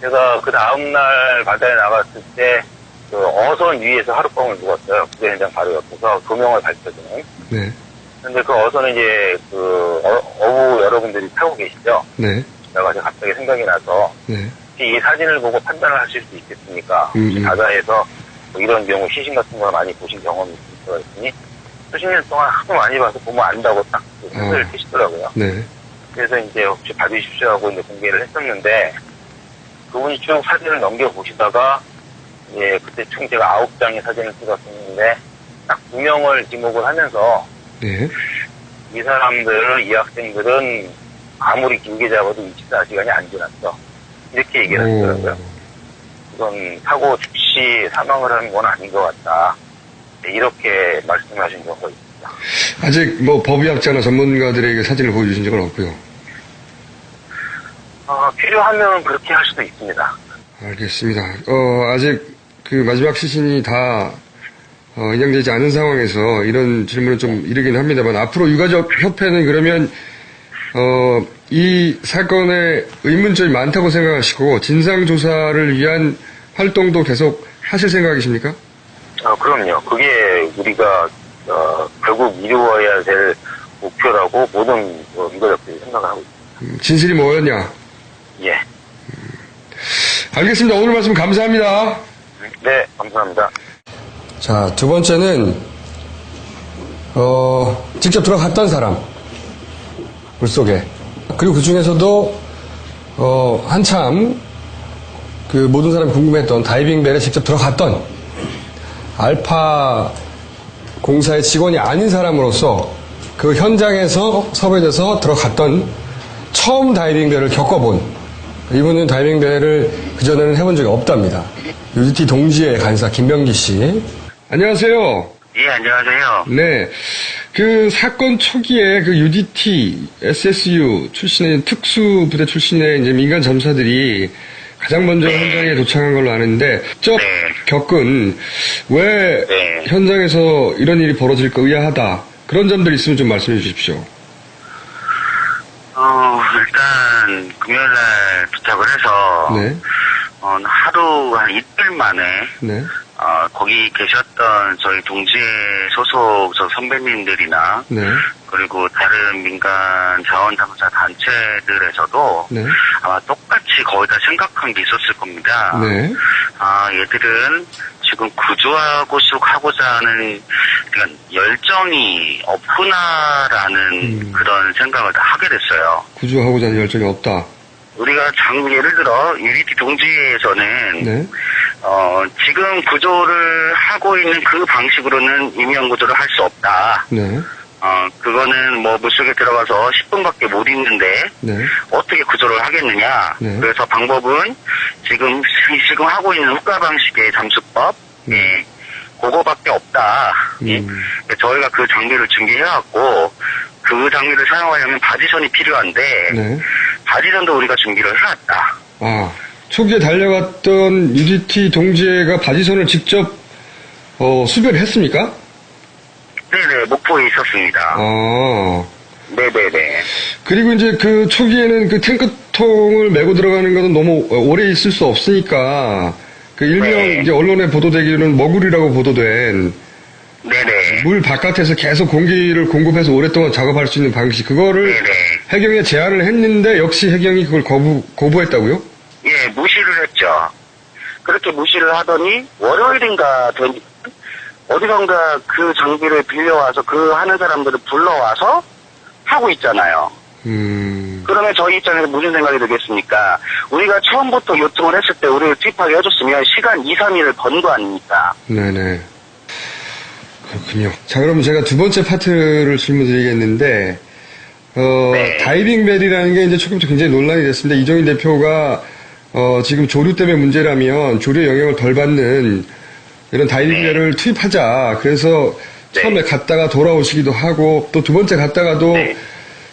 제가 그 다음날 바다에 나갔을 때 그 어선 위에서 하룻밤을 묵었어요. 구조 현장 바로 옆에서 조명을 밝혀주는. 네. 근데 그 어선은 이제 어부 여러분들이 타고 계시죠? 네. 내가 갑자기 생각이 나서 네. 이 사진을 보고 판단을 하실 수 있겠습니까? 바다에서 뭐 이런 경우 시신 같은 걸 많이 보신 경험이 있을 것 같으니 수십 년 동안 하도 많이 봐서 보면 안다고 딱 손을 펴시더라고요. 네. 그래서 이제 혹시 봐주십시오 하고 이제 공개를 했었는데 그분이 쭉 사진을 넘겨보시다가 예, 그때 총 제가 9장의 사진을 찍었었는데 딱 2명을 지목을 하면서 네. 이 사람들은 이 학생들은 아무리 길게 잡아도 24시간이 안 지났어. 이렇게 얘기를 하시더라고요. 이건 사고 즉시 사망을 하는 건 아닌 것 같다. 네, 이렇게 말씀하신 경우가 있습니다. 아직 뭐 법의학자나 전문가들에게 사진을 보여주신 적은 없고요. 필요하면 그렇게 할 수도 있습니다. 알겠습니다. 아직 그 마지막 시신이 다 인양되지 않은 상황에서 이런 질문을 좀 이르긴 합니다만 앞으로 유가족협회는 그러면 이 사건에 의문점이 많다고 생각하시고 진상조사를 위한 활동도 계속 하실 생각이십니까? 그럼요. 그게 우리가 결국 이루어야 될 목표라고 모든 유가족들이 생각을 하고 있습니다. 진실이 뭐였냐? 예. 알겠습니다. 오늘 말씀 감사합니다. 네, 감사합니다. 자, 두 번째는 직접 들어갔던 사람 물속에 그리고 그 중에서도 한참 그 모든 사람이 궁금했던 다이빙벨에 직접 들어갔던 알파 공사의 직원이 아닌 사람으로서 그 현장에서 섭외돼서 들어갔던 처음 다이빙벨을 겪어본 이분은 다이빙벨을 그전에는 해본 적이 없답니다. UDT 동지의 간사 김병기 씨. 안녕하세요. 예, 안녕하세요. 네. 그 사건 초기에 그 UDT, SSU 출신의 특수부대 출신의 이제 민간 잠수사들이 가장 먼저 현장에 도착한 걸로 아는데, 직접 겪은 왜 현장에서 이런 일이 벌어질까 의아하다. 그런 점들 있으면 좀 말씀해 주십시오. 일단 금요일날 도착을 해서 네. 하루 한 이틀 만에 네. 거기 계셨던 저희 동지회 소속 저 선배님들이나 네. 그리고 다른 민간 자원잠수사 단체들에서도 네. 아마 똑같이 거의 다 생각한 게 있었을 겁니다. 네. 얘들은 지금 구조하고 쑥 하고자 하는 그러니까 열정이 없구나라는 그런 생각을 다 하게 됐어요. 구조하고자 하는 열정이 없다. 우리가 예를 들어 UDT 동지에서는 네. 지금 구조를 하고 있는 그 방식으로는 임용 구조를 할 수 없다. 네. 그거는 뭐 물속에 들어가서 10분밖에 못 있는데 네. 어떻게 구조를 하겠느냐. 네. 그래서 방법은 지금 하고 있는 국가 방식의 잠수법, 예, 그거밖에 없다. 예. 저희가 그 장비를 준비해왔고 그 장비를 사용하려면 바지선이 필요한데 네. 바지선도 우리가 준비를 해왔다. 초기에 달려갔던 UDT 동지회가 바지선을 직접 수배를 했습니까? 네네, 목포에 있었습니다. 네네네. 그리고 이제 그 초기에는 그 탱크통을 메고 들어가는 것은 너무 오래 있을 수 없으니까 그 일명 이제 언론에 보도되기로는 머구리라고 보도된 네네. 물 바깥에서 계속 공기를 공급해서 오랫동안 작업할 수 있는 방식, 그거를 해경에 제안을 했는데 역시 해경이 그걸 거부했다고요? 예, 무시를 했죠. 그렇게 무시를 하더니 월요일인가 되니까 어디선가 그 장비를 빌려와서 그 하는 사람들을 불러와서 하고 있잖아요. 그러면 저희 입장에서 무슨 생각이 들겠습니까? 우리가 처음부터 요청을 했을 때 우리를 투입하게 해줬으면 시간 2, 3일을 번 거 아닙니까? 네네. 그렇군요. 자, 그럼 제가 두 번째 파트를 질문 드리겠는데, 다이빙벨이라는 게 이제 조금씩 굉장히 논란이 됐습니다. 이정인 대표가, 지금 조류 때문에 문제라면 조류의 영향을 덜 받는 이런 다이빙벨을 투입하자. 그래서 처음에 갔다가 돌아오시기도 하고, 또 두 번째 갔다가도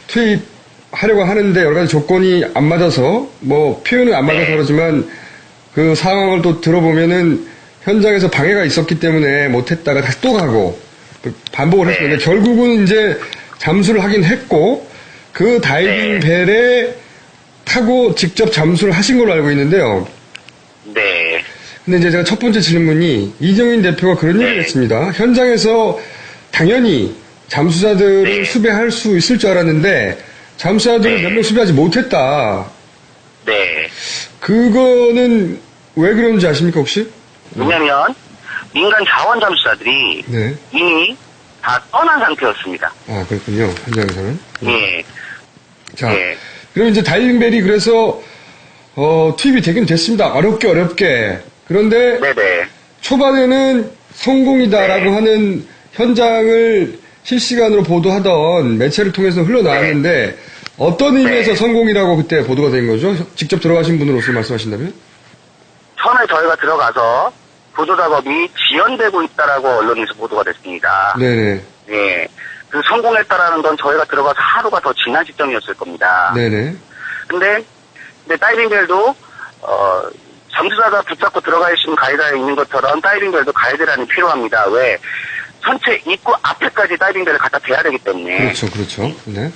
투입하려고 하는데 여러 가지 조건이 안 맞아서, 뭐, 표현은 안 맞아서 그러지만, 그 상황을 또 들어보면은 현장에서 방해가 있었기 때문에 못했다가 다시 또 가고, 반복을 했어요. 결국은 이제 잠수를 하긴 했고, 그 다이빙벨에 타고 직접 잠수를 하신 걸로 알고 있는데요. 네. 근데 이제 제가 첫 번째 질문이 이정인 대표가 그런 얘기를 했습니다. 현장에서 당연히 잠수사들을 수배할 수 있을 줄 알았는데 잠수사들을 몇 명 수배하지 못했다. 네. 그거는 왜 그런지 아십니까 혹시? 왜냐면 민간 자원 잠수사들이 이미 다 떠난 상태였습니다. 그렇군요. 현장에서는. 예. 자, 그럼 이제 다이빙벨이 그래서 투입이 되긴 됐습니다. 어렵게. 그런데 초반에는 성공이다라고 하는 현장을 실시간으로 보도하던 매체를 통해서 흘러나왔는데 어떤 의미에서 성공이라고 그때 보도가 된 거죠? 직접 들어가신 분으로서 말씀하신다면? 처음에 저희가 들어가서 구조 작업이 지연되고 있다라고 언론에서 보도가 됐습니다. 네네. 예. 그 성공했다라는 건 저희가 들어가서 하루가 더 지난 시점이었을 겁니다. 네네. 근데 다이빙벨도 잠수사가 붙잡고 들어가 있는 가이드라인이 있는 것처럼 다이빙벨도 가이드라인이 필요합니다. 왜? 선체 입구 앞에까지 다이빙벨을 갖다 대야 되기 때문에. 그렇죠. 네.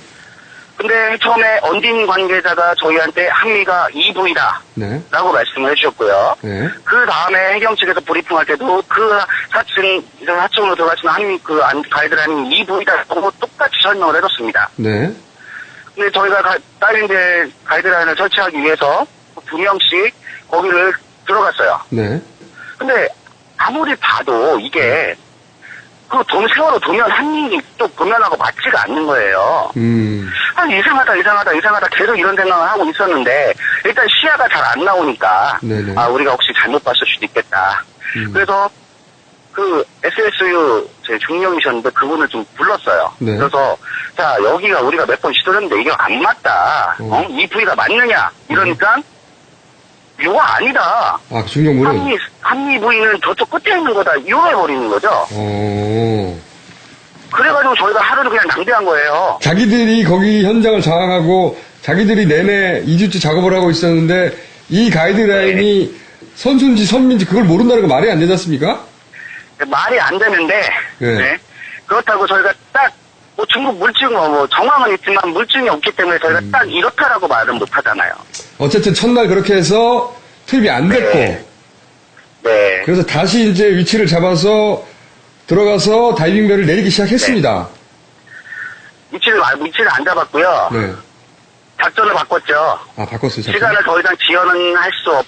근데 처음에 언딘 관계자가 저희한테 항미가 EV다. 네. 라고 말씀을 해주셨고요. 네. 그 다음에 해경 측에서 브리핑할 때도 그 4층으로 들어가시는 항미 그 가이드라인이 EV다라고 똑같이 설명을 해줬습니다. 네. 근데 저희가 다이빙벨 가이드라인을 설치하기 위해서 2명씩 거기를 들어갔어요. 네. 근데 아무리 봐도 이게 그 세월호 도면 한민이 또 도면하고 맞지가 않는 거예요. 이상하다 계속 이런 생각을 하고 있었는데 일단 시야가 잘 안 나오니까 네네. 우리가 혹시 잘못 봤을 수도 있겠다. 그래서 그 SSU 제 중령이셨는데 그분을 좀 불렀어요. 네. 그래서 자 여기가 우리가 몇 번 시도했는데 이게 안 맞다. 이 부위가 맞느냐? 이러니까 요가 아니다. 아, 중령부는? 한미 부위는 저쪽 끝에 있는 거다. 이용해버리는 거죠. 그래가지고 저희가 하루를 그냥 낭비한 거예요. 자기들이 거기 현장을 장악하고 자기들이 내내 2주째 작업을 하고 있었는데 이 가이드라인이 선수인지 선민지 그걸 모른다는 거 말이 안 되지 않습니까? 말이 안 되는데, 네. 네. 그렇다고 저희가 딱, 뭐 중국 물증, 뭐 정황은 있지만 물증이 없기 때문에 저희가 딱 이렇다라고 말은 못 하잖아요. 어쨌든 첫날 그렇게 해서 투입이 안 됐고, 네. 그래서 다시 이제 위치를 잡아서 들어가서 다이빙벨을 내리기 시작했습니다. 위치를 안 잡았고요. 네. 작전을 바꿨죠. 아, 바꿨어요, 작전. 시간을 더 이상 지연은 할 수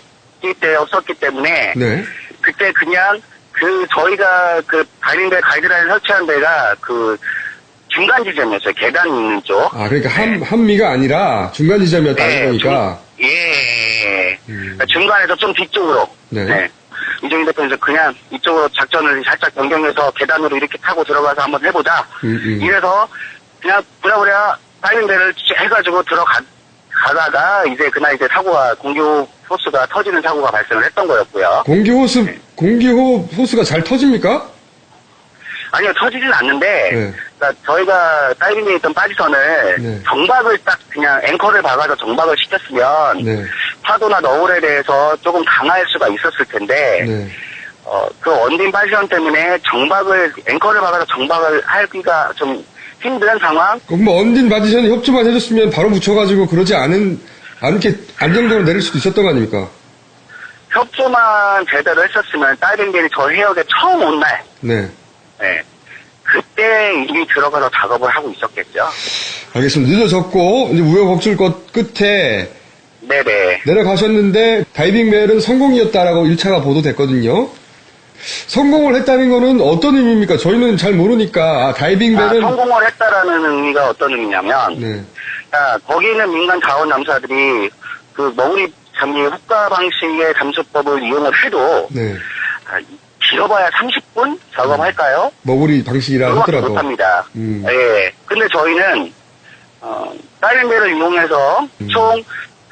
없었기 때문에, 네. 그때 그냥 저희가 다이빙벨 가이드라인 설치한 데가 중간 지점이었어요. 계단이 있는 쪽. 아, 그러니까 한미가 아니라 중간 지점이었다는 거니까. 그러니까 중간에서 좀 뒤쪽으로. 네. 이종인 대표님께서 그냥 이쪽으로 작전을 살짝 변경해서 계단으로 이렇게 타고 들어가서 한번 해보자. 이래서 그냥 부랴부랴 다이빙벨을 해가지고 가다가 그날 사고가 공기호흡 호스가 터지는 사고가 발생을 했던 거였고요. 공기호흡 호스가 잘 터집니까? 아니요, 터지진 않는데, 네. 그러니까 저희가 다이빙에 있던 빠지선을 네. 정박을 딱 그냥 앵커를 박아서 정박을 시켰으면, 네. 파도나 너울에 대해서 조금 강할 수가 있었을 텐데, 네. 그 언딘 빠지선 때문에 앵커를 박아서 정박을 하기가 좀 힘든 상황? 그럼 뭐 언딘 바디션이 협조만 해줬으면 바로 붙여가지고 그러지 않게 안정적으로 내릴 수도 있었던 거 아닙니까? 협조만 제대로 했었으면 다이빙벨이 저 해역에 처음 온 날, 네. 네. 그때 이미 들어가서 작업을 하고 있었겠죠. 알겠습니다. 늦어졌고, 이제 우여곡절 끝에 네네. 내려가셨는데, 다이빙벨은 성공이었다라고 1차가 보도됐거든요. 성공을 했다는 거는 어떤 의미입니까? 저희는 잘 모르니까, 다이빙벨은. 성공을 했다라는 의미가 어떤 의미냐면, 네. 거기 있는 민간 자원잠수사들이 머구리 잠기 호가 방식의 잠수법을 이용을 해도, 네. 길어봐야 30분 작업할까요? 머구리 방식이라 하더라도. 못합니다. 예. 근데 저희는, 다이빙벨을 이용해서 총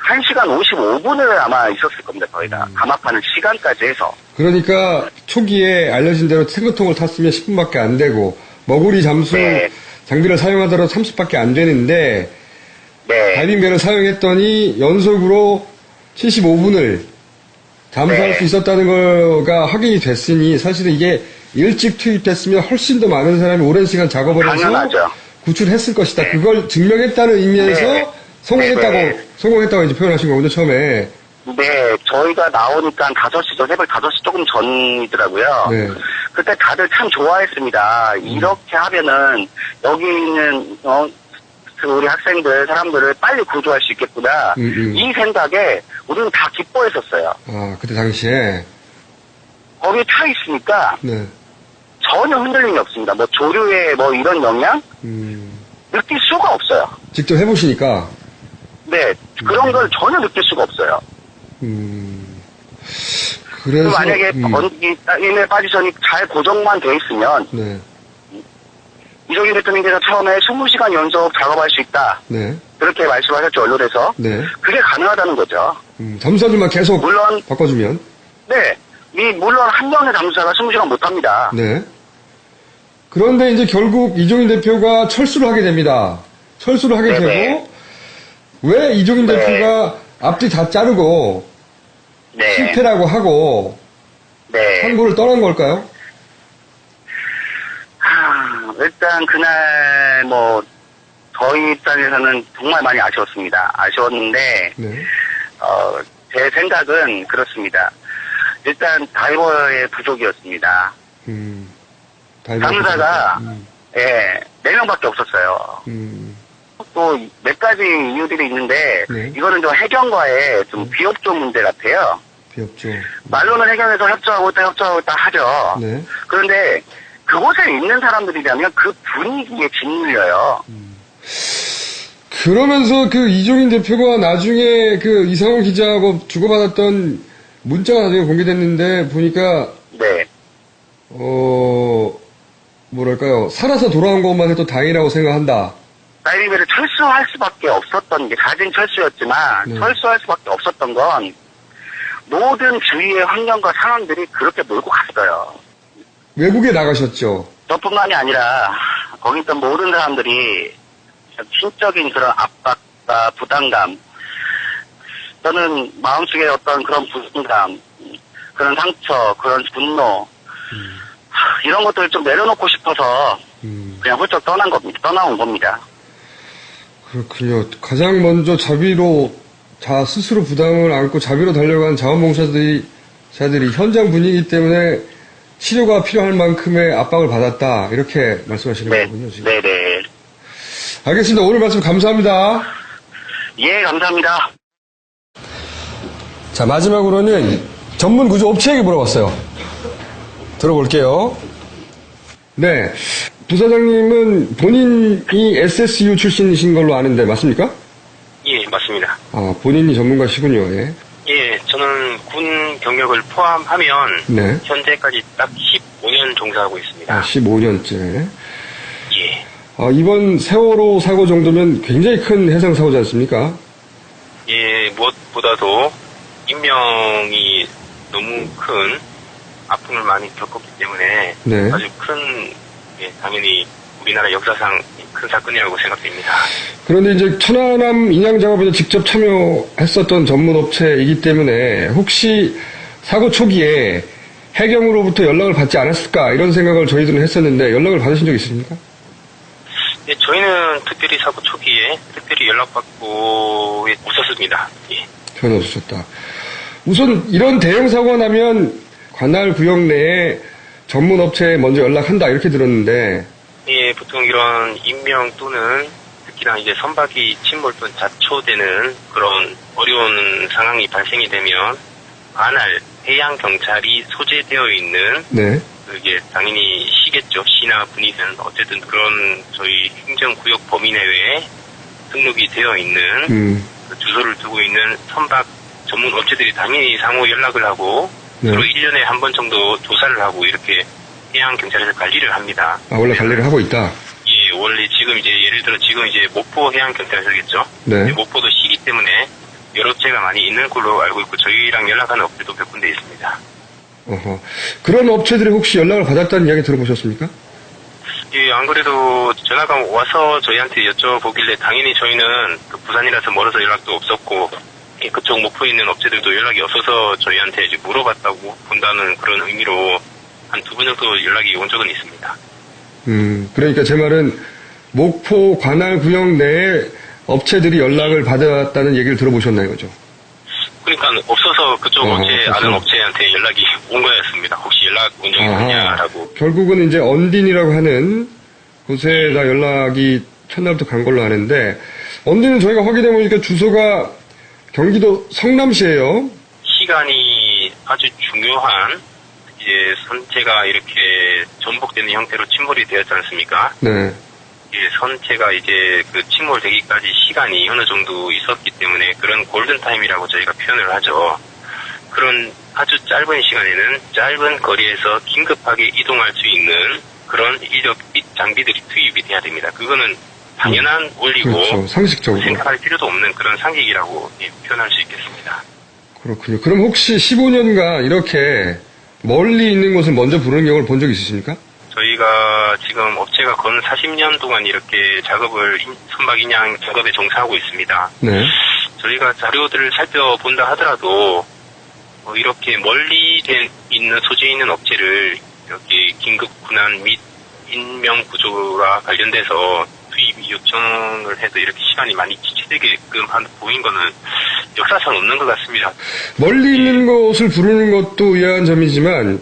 1시간 55분을 아마 있었을 겁니다, 저희가. 감압하는 시간까지 해서. 그러니까 초기에 알려진 대로 탱크통을 탔으면 10분밖에 안 되고, 머구리 잠수 네. 장비를 사용하더라도 30밖에 안 되는데, 네. 다이빙벨을 사용했더니 연속으로 75분을 잠수할 네. 수 있었다는 거가 확인이 됐으니 사실은 이게 일찍 투입됐으면 훨씬 더 많은 사람이 오랜 시간 작업을 당연하죠. 해서 구출했을 것이다. 네. 그걸 증명했다는 의미에서 네. 성공했다고 이제 표현하신 거군요, 처음에. 네, 저희가 나오니까 5시, 새벽 5시 조금 전이더라고요. 네. 그때 다들 참 좋아했습니다. 이렇게 하면은, 여기 있는, 우리 학생들, 사람들을 빨리 구조할 수 있겠구나. 이 생각에 우리는 다 기뻐했었어요. 아, 그때 당시에. 거기에 타 있으니까 네. 전혀 흔들림이 없습니다. 뭐 조류의 이런 영향? 느낄 수가 없어요. 직접 해보시니까. 네, 그런 걸 전혀 느낄 수가 없어요. 그래서. 만약에 이내 빠지선이 잘 고정만 돼 있으면, 네. 이종인 대통령께서 처음에 20시간 연속 작업할 수 있다. 네. 그렇게 말씀하셨죠, 언론에서. 네. 그게 가능하다는 거죠. 잠수사들만 계속 물론, 바꿔주면. 네. 물론 한 명의 잠수사가 20시간 못 합니다. 네. 그런데 이제 결국 이종인 대표가 철수를 하게 됩니다. 철수를 하게 네네. 되고, 왜 이종인 네. 대표가 앞뒤 다 자르고, 네. 실패라고 하고, 네. 항구를 떠난 걸까요? 일단 그날 저희 입장에서는 정말 많이 아쉬웠습니다. 아쉬웠는데, 네. 제 생각은 그렇습니다. 일단 다이버의 부족이었습니다. 잠수사가, 4명밖에 없었어요. 또 몇 가지 이유들이 있는데, 네. 이거는 좀 해경과의 좀 비협조 문제 같아요. 비협조. 말로는 해경에서 협조하고 있다 하죠. 네. 그런데 그곳에 있는 사람들이라면 그 분위기에 짓눌려요. 그러면서 이종인 대표가 나중에 이상원 기자하고 주고받았던 문자가 나중에 공개됐는데, 보니까, 네. 뭐랄까요. 살아서 돌아온 것만 해도 다행이라고 생각한다. 다이빙벨을 철수할 수밖에 없었던 게 사진 철수였지만 철수할 수밖에 없었던 건 모든 주위의 환경과 상황들이 그렇게 몰고 갔어요. 외국에 나가셨죠? 저뿐만이 아니라 거기 있던 모든 사람들이 심적인 그런 압박과 부담감, 저는 마음속에 어떤 그런 불안감, 그런 상처, 그런 분노, 이런 것들을 좀 내려놓고 싶어서 그냥 훌쩍 떠나온 겁니다. 그렇군요. 가장 먼저 스스로 부담을 안고 자비로 달려간 자원봉사자들이 현장 분위기 때문에 치료가 필요할 만큼의 압박을 받았다. 이렇게 말씀하시는 거군요, 지금. 네네. 알겠습니다. 오늘 말씀 감사합니다. 예, 감사합니다. 자, 마지막으로는 전문 구조 업체에게 물어봤어요. 들어볼게요. 네. 부사장님은 본인이 SSU 출신이신 걸로 아는데 맞습니까? 예, 맞습니다. 아, 본인이 전문가시군요. 예. 예, 저는 군 경력을 포함하면 네. 현재까지 딱 15년 종사하고 있습니다. 아, 15년째. 예. 이번 세월호 사고 정도면 굉장히 큰 해상 사고지 않습니까? 예, 무엇보다도 인명이 너무 큰 아픔을 많이 겪었기 때문에 네. 아주 큰, 예, 당연히 우리나라 역사상 큰 사건이라고 생각됩니다. 그런데 이제 천안함 인양 작업에도 직접 참여했었던 전문 업체이기 때문에 혹시 사고 초기에 해경으로부터 연락을 받지 않았을까 이런 생각을 저희들은 했었는데 연락을 받으신 적 있습니까? 예, 저희는 특별히 사고 초기에 특별히 연락받고 없었습니다. 예. 전혀 없으셨다. 우선 이런 대형 사고가 나면 관할 구역 내에 전문 업체에 먼저 연락한다 이렇게 들었는데 예, 보통 이런 인명 또는 특히나 이제 선박이 침몰 또는 자초되는 그런 어려운 상황이 발생이 되면 관할 해양 경찰이 소재되어 있는 네. 그게 당연히 시겠죠. 시나 군이든 어쨌든 그런 저희 행정구역 범위 내외에 등록이 되어 있는 그 주소를 두고 있는 선박 전문 업체들이 당연히 상호 연락을 하고 네. 서로 1년에 한 번 정도 조사를 하고 이렇게 해양 경찰에서 관리를 합니다. 아, 원래 관리를 하고 있다? 예, 원래 지금 이제 예를 들어 지금 이제 목포 해양 경찰서겠죠. 네. 목포도 시기 때문에 여러 업체가 많이 있는 걸로 알고 있고 저희랑 연락하는 업체도 몇 군데 있습니다. 어허. 그런 업체들이 혹시 연락을 받았다는 이야기 들어보셨습니까? 예, 안 그래도 전화가 와서 저희한테 여쭤보길래 당연히 저희는 그 부산이라서 멀어서 연락도 없었고 예, 그쪽 목포에 있는 업체들도 연락이 없어서 저희한테 이제 물어봤다고 본다는 그런 의미로 한 2번 정도 연락이 온 적은 있습니다. 그러니까 제 말은 목포 관할 구역 내에 업체들이 연락을 받았다는 얘기를 들어보셨나요, 그죠? 그러니까 없어서 그쪽 업체 없어서. 아는 업체한테 연락이 온 거였습니다. 혹시 연락 온 적이 있느냐라고. 결국은 이제 언딘이라고 하는 곳에다 연락이 첫날부터 간 걸로 아는데 언딘은 저희가 확인해 보니까 주소가 경기도 성남시예요. 시간이 아주 중요한 이제 선체가 이렇게 전복되는 형태로 침몰이 되었지 않습니까? 네. 예, 선체가 이제 그 침몰되기까지 시간이 어느 정도 있었기 때문에 그런 골든타임이라고 저희가 표현을 하죠. 그런 아주 짧은 시간에는 짧은 거리에서 긴급하게 이동할 수 있는 그런 인력 및 장비들이 투입이 돼야 됩니다. 그거는 당연한 원리고 그렇죠. 상식적으로. 생각할 필요도 없는 그런 상식이라고 예, 표현할 수 있겠습니다. 그렇군요. 그럼 혹시 15년간 이렇게 멀리 있는 곳을 먼저 부르는 경우를 본 적 있으십니까? 저희가 지금 업체가 건 40년 동안 이렇게 작업을 선박 인양 작업에 종사하고 있습니다. 네. 저희가 자료들을 살펴본다 하더라도 이렇게 멀리 있는 소재에 있는 업체를 이렇게 긴급 군안 및 인명 구조와 관련돼서 투입 요청을 해서 이렇게 시간이 많이 지체되게끔 보인 거는 역사상 없는 것 같습니다. 멀리 있는 곳을 부르는 것도 의아한 점이지만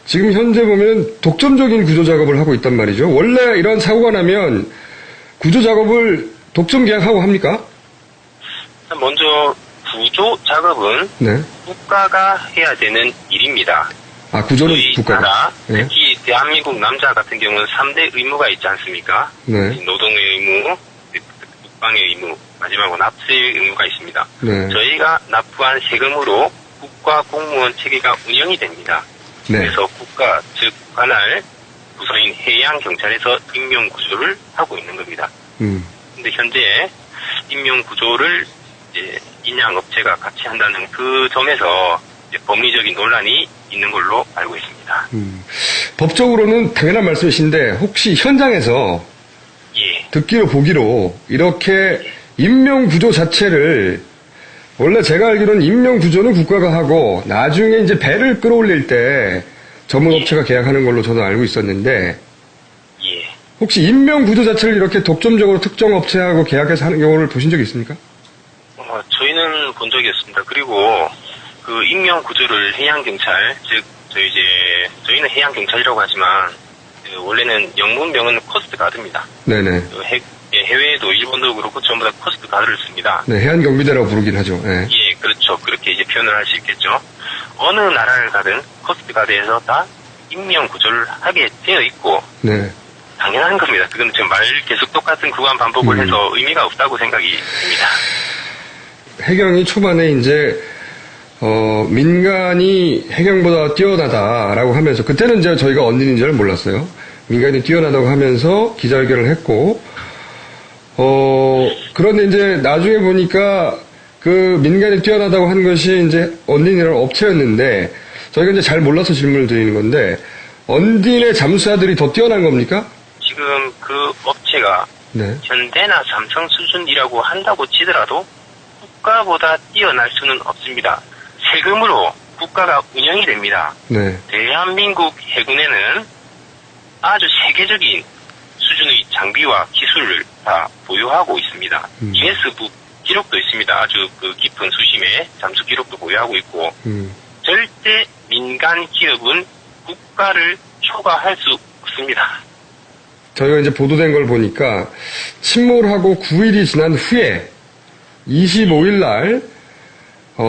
지금 현재 보면 독점적인 구조 작업을 하고 있단 말이죠. 원래 이런 사고가 나면 구조 작업을 독점 계약하고 합니까? 먼저 구조 작업은 네. 국가가 해야 되는 일입니다. 아, 구조는 저희 국가가. 나라, 네. 특히 대한민국 남자 같은 경우는 3대 의무가 있지 않습니까? 네. 노동의 의무, 국방의 의무, 마지막으로 납세의 의무가 있습니다. 네. 저희가 납부한 세금으로 국가 공무원 체계가 운영이 됩니다. 네. 그래서 국가, 즉 관할 부서인 해양경찰에서 인명구조를 하고 있는 겁니다. 근데 현재 인명구조를 이제 인양업체가 같이 한다는 그 점에서 이제 법리적인 논란이 있는 걸로 알고 있습니다. 법적으로는 당연한 말씀이신데 혹시 현장에서 예. 듣기로 보기로 이렇게 임명구조 자체를 원래 제가 알기로는 임명구조는 국가가 하고 나중에 이제 배를 끌어올릴 때 전문업체가 계약하는 걸로 저는 알고 있었는데 예. 혹시 임명구조 자체를 이렇게 독점적으로 특정 업체하고 계약해서 하는 경우를 보신 적이 있습니까? 저희는 본 적이 없습니다. 그리고 그 임명 구조를 해양경찰, 즉 저희는 해양경찰이라고 하지만 원래는 영문명은 코스트가드입니다. 네네. 해외에도 일본도 그렇고 전부 다 코스트가드를 씁니다. 네, 해안경비대라고 부르긴 하죠. 네. 예, 그렇죠. 그렇게 이제 표현을 할 수 있겠죠. 어느 나라를 가든 코스트가드에서 다 임명 구조를 하게 되어 있고 네. 당연한 겁니다. 그건 지금 말 계속 똑같은 구간 반복을 해서 의미가 없다고 생각이 듭니다. 해경이 초반에 이제 민간이 해경보다 뛰어나다라고 하면서 그때는 이제 저희가 언론인 줄 몰랐어요. 민간이 뛰어나다고 하면서 기자회견을 했고 그런데 이제 나중에 보니까 그 민간이 뛰어나다고 한 것이 이제 언딘이라는 업체였는데 저희가 이제 잘 몰라서 질문을 드리는 건데 언딘의 잠수사들이 더 뛰어난 겁니까? 지금 그 업체가 네. 현대나 삼성 수준이라고 한다고 치더라도 국가보다 뛰어날 수는 없습니다. 세금으로 국가가 운영이 됩니다. 네. 대한민국 해군에는 아주 세계적인 수준의 장비와 기술을 다 보유하고 있습니다. 기네스북 기록도 있습니다. 아주 그 깊은 수심의 잠수 기록도 보유하고 있고 절대 민간 기업은 국가를 초과할 수 없습니다. 저희가 이제 보도된 걸 보니까 침몰하고 9일이 지난 후에 25일 날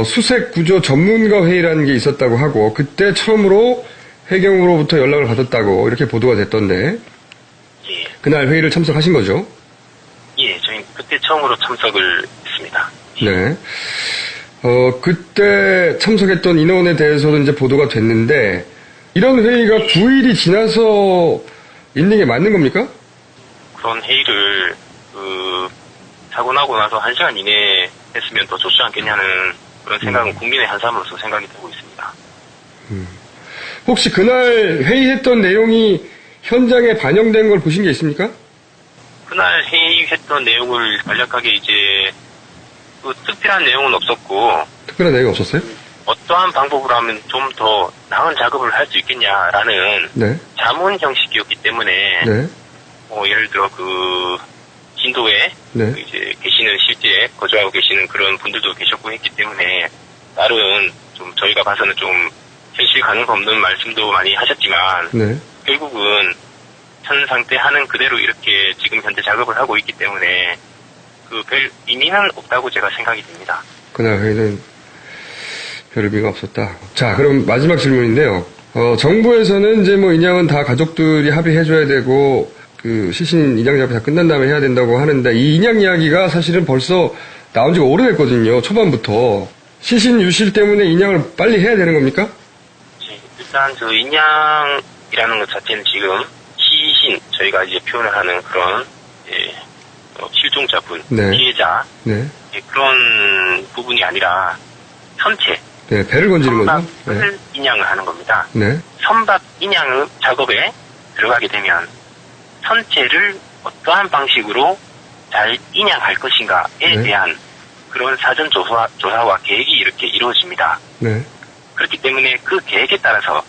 수색 구조 전문가 회의라는 게 있었다고 하고 그때 처음으로 해경으로부터 연락을 받았다고 이렇게 보도가 됐던데 예, 그날 회의를 참석하신 거죠? 예, 저희 그때 처음으로 참석을 했습니다. 네. 그때 참석했던 인원에 대해서도 이제 보도가 됐는데 이런 회의가 9일이 지나서 있는 게 맞는 겁니까? 그런 회의를 사고 나고 나서 1시간 이내에 했으면 더 좋지 않겠냐는 그런 생각은 국민의 한 사람으로서 생각이 되고 있습니다. 혹시 그날 회의했던 내용이 현장에 반영된 걸 보신 게 있습니까? 그날 회의했던 내용을 간략하게 이제 특별한 내용은 없었고 특별한 내용 없었어요? 어떠한 방법으로 하면 좀 더 나은 작업을 할 수 있겠냐라는 네. 자문 형식이었기 때문에 네. 예를 들어 진도에 네. 이제 계시는 실제 거주하고 계시는 그런 분들도 계셨고 했기 때문에 다른 좀 저희가 봐서는 좀 현실 가능 없는 말씀도 많이 하셨지만 네. 결국은 현 상태 하는 그대로 이렇게 지금 현재 작업을 하고 있기 때문에 별 의미는 없다고 제가 생각이 듭니다. 그날 회의는 별 의미가 없었다. 자, 그럼 마지막 질문인데요. 정부에서는 이제 뭐 인양은 다 가족들이 합의해줘야 되고 시신 인양 작업이 다 끝난 다음에 해야 된다고 하는데 이 인양 이야기가 사실은 벌써 나온 지가 오래됐거든요. 초반부터. 시신 유실 때문에 인양을 빨리 해야 되는 겁니까? 일단 인양이라는 것 자체는 지금 시신 저희가 이제 표현을 하는 그런 실종자분, 네. 피해자 네. 그런 부분이 아니라 선체 네, 배를 건지는 거죠. 선박을 네. 인양을 하는 겁니다. 네. 선박 인양 작업에 들어가게 되면 선체를 어떠한 방식으로 잘 인양할 것인가에 네. 대한 그런 사전 조사와 계획이 이렇게 이루어집니다. 네. 그렇기 때문에 그 계획에 따라서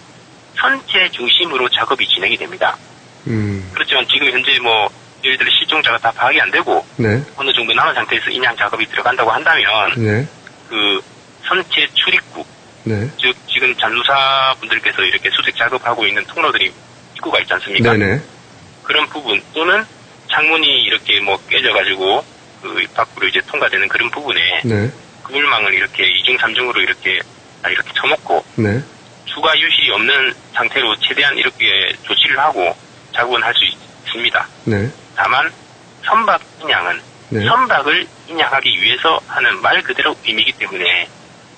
선체 중심으로 작업이 진행이 됩니다. 그렇지만 지금 현재 예를 들어 실종자가 다 파악이 안 되고 네. 어느 정도 남은 상태에서 인양 작업이 들어간다고 한다면 네. 선체 출입구, 네. 즉 지금 잔류사 분들께서 이렇게 수색 작업하고 있는 통로들이 입구가 있지 않습니까? 네네. 그런 부분 또는 창문이 이렇게 깨져가지고 밖으로 이제 통과되는 그런 부분에 네. 그물망을 이렇게 2중 3중으로 이렇게 쳐먹고 네. 추가 유실이 없는 상태로 최대한 이렇게 조치를 하고 작업은 할 수 있습니다. 네. 다만 선박 인양은 네. 선박을 인양하기 위해서 하는 말 그대로 의미이기 때문에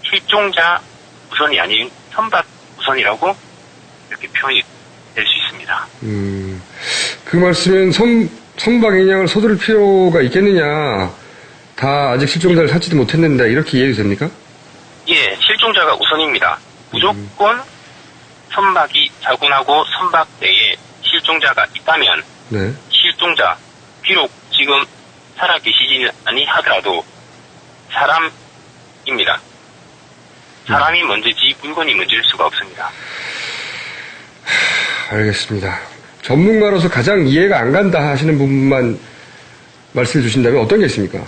실종자 우선이 아닌 선박 우선이라고 이렇게 표현이 될 수 있습니다. 그 말씀은 선박 인양을 서두를 필요가 있겠느냐. 다 아직 실종자를 찾지도 못했는데 이렇게 이해가 됩니까? 예, 실종자가 우선입니다. 무조건 선박이 자군하고 선박 내에 실종자가 있다면 네. 실종자, 비록 지금 살아계시지는 아니하더라도 사람입니다. 사람이 문제지 물건이 문제일 수가 없습니다. 알겠습니다. 전문가로서 가장 이해가 안 간다 하시는 부분만 말씀해 주신다면 어떤 게 있습니까?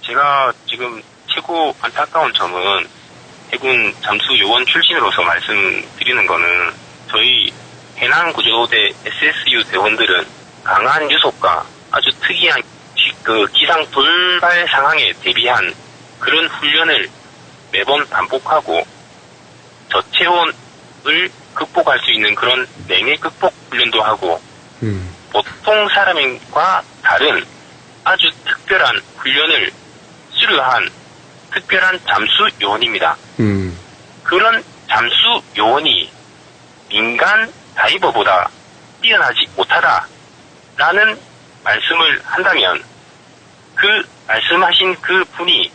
제가 지금 최고 안타까운 점은 해군 잠수 요원 출신으로서 말씀드리는 거는 저희 해남구조대 SSU 대원들은 강한 유속과 아주 특이한 기상 돌발 상황에 대비한 그런 훈련을 매번 반복하고 저체온을 극복할 수 있는 그런 냉해 극복 훈련도 하고 보통 사람과 다른 아주 특별한 훈련을 수료한 특별한 잠수 요원입니다. 그런 잠수 요원이 민간 다이버보다 뛰어나지 못하다라는 말씀을 한다면 그 말씀하신 그 분이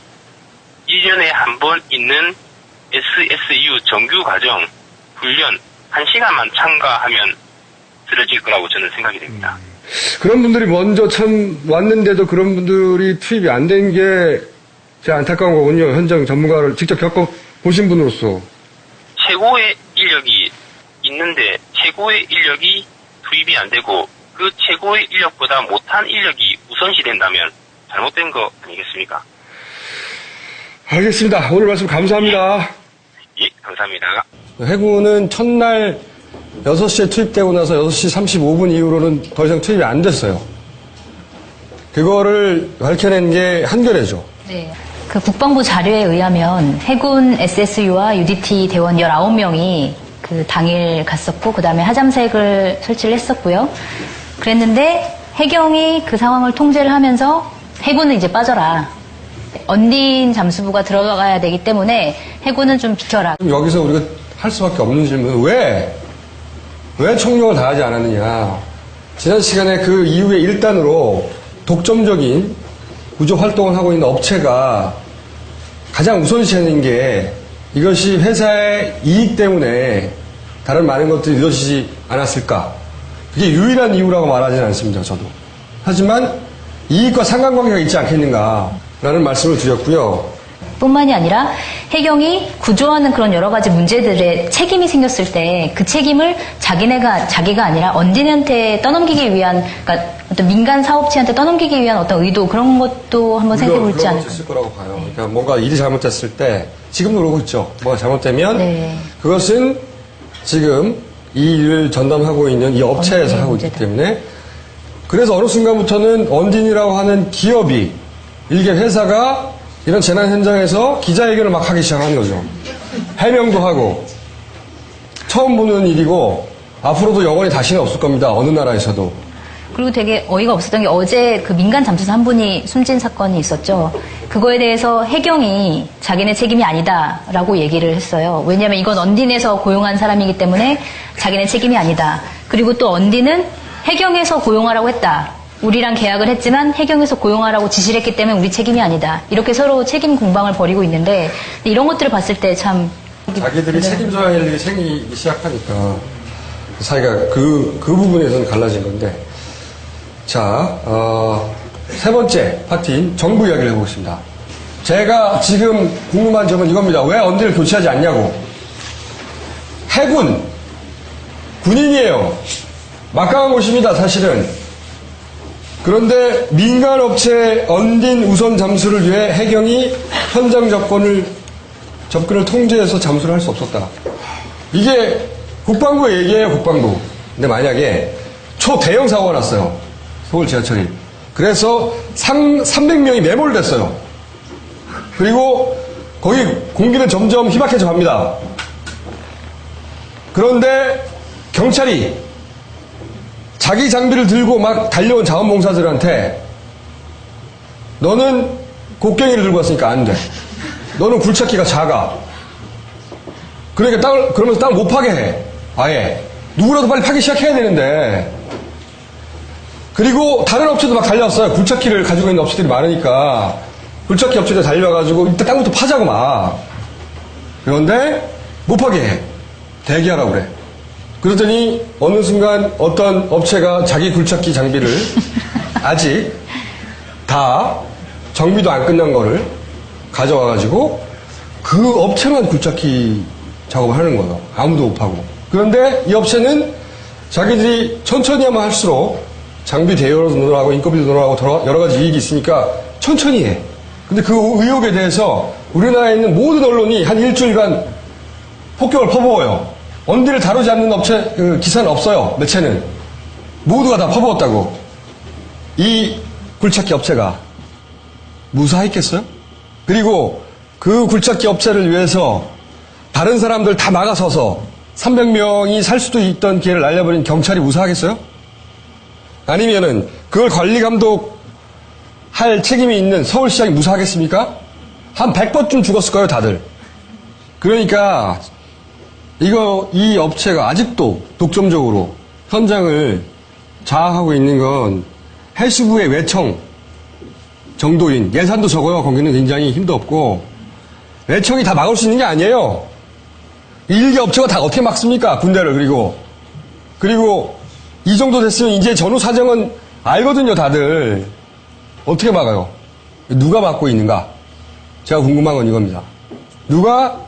1년에 한 번 있는 SSU 정규 과정 훈련 1시간만 참가하면 쓰러질 거라고 저는 생각이 됩니다. 그런 분들이 먼저 참 왔는데도 그런 분들이 투입이 안 된 게 제가 안타까운 거군요. 현장 전문가를 직접 겪어보신 분으로서. 최고의 인력이 있는데 최고의 인력이 투입이 안 되고 그 최고의 인력보다 못한 인력이 우선시된다면 잘못된 거 아니겠습니까? 알겠습니다. 오늘 말씀 감사합니다. 예, 감사합니다. 해군은 첫날 6시에 투입되고 나서 6시 35분 이후로는 더 이상 투입이 안 됐어요. 그거를 밝혀낸 게 한겨레죠. 네. 그 국방부 자료에 의하면 해군 SSU와 UDT 대원 19명이 그 당일 갔었고, 그 다음에 하잠색을 설치를 했었고요. 그랬는데 해경이 그 상황을 통제를 하면서 해군은 이제 빠져라. 언딘 잠수부가 들어가야 되기 때문에 해군은 좀 비켜라. 여기서 우리가 할 수밖에 없는 질문은 왜 총력을 다하지 않았느냐. 지난 시간에 그 이후에 1단으로 독점적인 구조 활동을 하고 있는 업체가 가장 우선시하는 게 이것이 회사의 이익 때문에 다른 많은 것들이 이루어지지 않았을까. 그게 유일한 이유라고 말하지는 않습니다, 저도. 하지만 이익과 상관관계가 있지 않겠는가라는 말씀을 드렸고요. 뿐만이 아니라 해경이 구조하는 그런 여러 가지 문제들에 책임이 생겼을 때 그 책임을 자기가 아니라 언딘한테 떠넘기기 위한, 그러니까 어떤 민간 사업체한테 떠넘기기 위한 어떤 의도, 그런 것도 한번 생각해 볼지 않을까. 있을 거라고 봐요. 그러니까 뭔가 일이 잘못됐을 때, 지금도 그러고 있죠. 뭐가 잘못되면 네. 그것은 지금 이 일을 전담하고 있는 이 업체에서 하고 있기 때문에, 그래서 어느 순간부터는 언딘이라고 하는 기업이, 일개 회사가 이런 재난 현장에서 기자회견을 막 하기 시작하는 거죠. 해명도 하고. 처음 보는 일이고 앞으로도 영원히 다시는 없을 겁니다. 어느 나라에서도. 그리고 되게 어이가 없었던 게 어제 그 민간 잠수사 한 분이 숨진 사건이 있었죠. 그거에 대해서 해경이 자기네 책임이 아니다라고 얘기를 했어요. 왜냐하면 이건 언딘에서 고용한 사람이기 때문에 자기네 책임이 아니다. 그리고 또 언딘은 해경에서 고용하라고 했다. 우리랑 계약을 했지만 해경에서 고용하라고 지시를 했기 때문에 우리 책임이 아니다. 이렇게 서로 책임 공방을 벌이고 있는데 이런 것들을 봤을 때 참 자기들이 책임져야 할 일이 생기기 시작하니까 사이가 그 부분에서는 갈라진 건데. 자, 세 번째 파트인 정부 이야기를 해보겠습니다. 제가 지금 궁금한 점은 이겁니다. 왜 언디를 교체하지 않냐고. 해군, 군인이에요. 막강한 곳입니다, 사실은. 그런데 민간업체 언딘 우선 잠수를 위해 해경이 현장 접근을 통제해서 잠수를 할 수 없었다. 이게 국방부 얘기예요, 국방부. 근데 만약에 초대형 사고가 났어요. 서울 지하철이. 그래서 300명이 매몰됐어요. 그리고 거기 공기는 점점 희박해져 갑니다. 그런데 경찰이 자기 장비를 들고 막 달려온 자원봉사들한테 너는 곡괭이를 들고 왔으니까 안 돼. 너는 굴착기가 작아. 그러니까 그러면서 땅을 못 파게 해. 아예. 누구라도 빨리 파기 시작해야 되는데. 그리고 다른 업체도 막 달려왔어요. 굴착기를 가지고 있는 업체들이 많으니까. 굴착기 업체들 달려와가지고 이따 땅부터 파자고 막. 그런데 못하게 해. 대기하라고 그래. 그러더니 어느 순간 어떤 업체가 자기 굴착기 장비를 아직 다 정비도 안 끝난 거를 가져와가지고 그 업체만 굴착기 작업을 하는 거예요. 아무도 못하고. 그런데 이 업체는 자기들이 천천히 하면 할수록 장비 대여료도 늘어나고 인건비도 늘어나고 여러 가지 이익이 있으니까 천천히 해. 근데 그 의혹에 대해서 우리나라에 있는 모든 언론이 한 일주일간 폭격을 퍼부어요. 언디를 다루지 않는 업체, 기사는 없어요. 매체는. 모두가 다 퍼부었다고. 이 굴착기 업체가 무사했겠어요? 그리고 그 굴착기 업체를 위해서 다른 사람들 다 막아서서 300명이 살 수도 있던 기회를 날려버린 경찰이 무사하겠어요? 아니면은 그걸 관리 감독할 책임이 있는 서울시장이 무사하겠습니까? 한 100번쯤 죽었을 거예요, 다들. 그러니까 이 업체가 아직도 독점적으로 현장을 장악하고 있는 건 해수부의 외청 정도인, 예산도 적어요. 거기는 굉장히 힘도 없고 외청이 다 막을 수 있는 게 아니에요. 일개 업체가 다 어떻게 막습니까? 군대를. 그리고 이 정도 됐으면 이제 전후 사정은 알거든요, 다들. 어떻게 막아요? 누가 막고 있는가? 제가 궁금한 건 이겁니다. 누가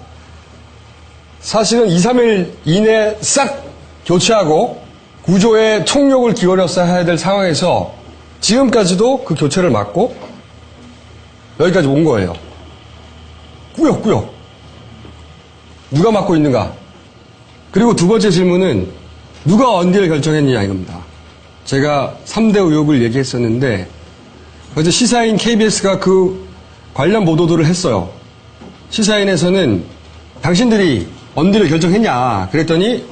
사실은 2, 3일 이내에 싹 교체하고 구조에 총력을 기울였어야 해야 될 상황에서 지금까지도 그 교체를 막고 여기까지 온 거예요. 꾸역꾸역. 누가 맡고 있는가? 그리고 두 번째 질문은 누가 언디를 결정했느냐 이겁니다. 제가 3대 의혹을 얘기했었는데 어제 시사인 KBS가 그 관련 보도들을 했어요. 시사인에서는 당신들이 언디를 결정했냐 그랬더니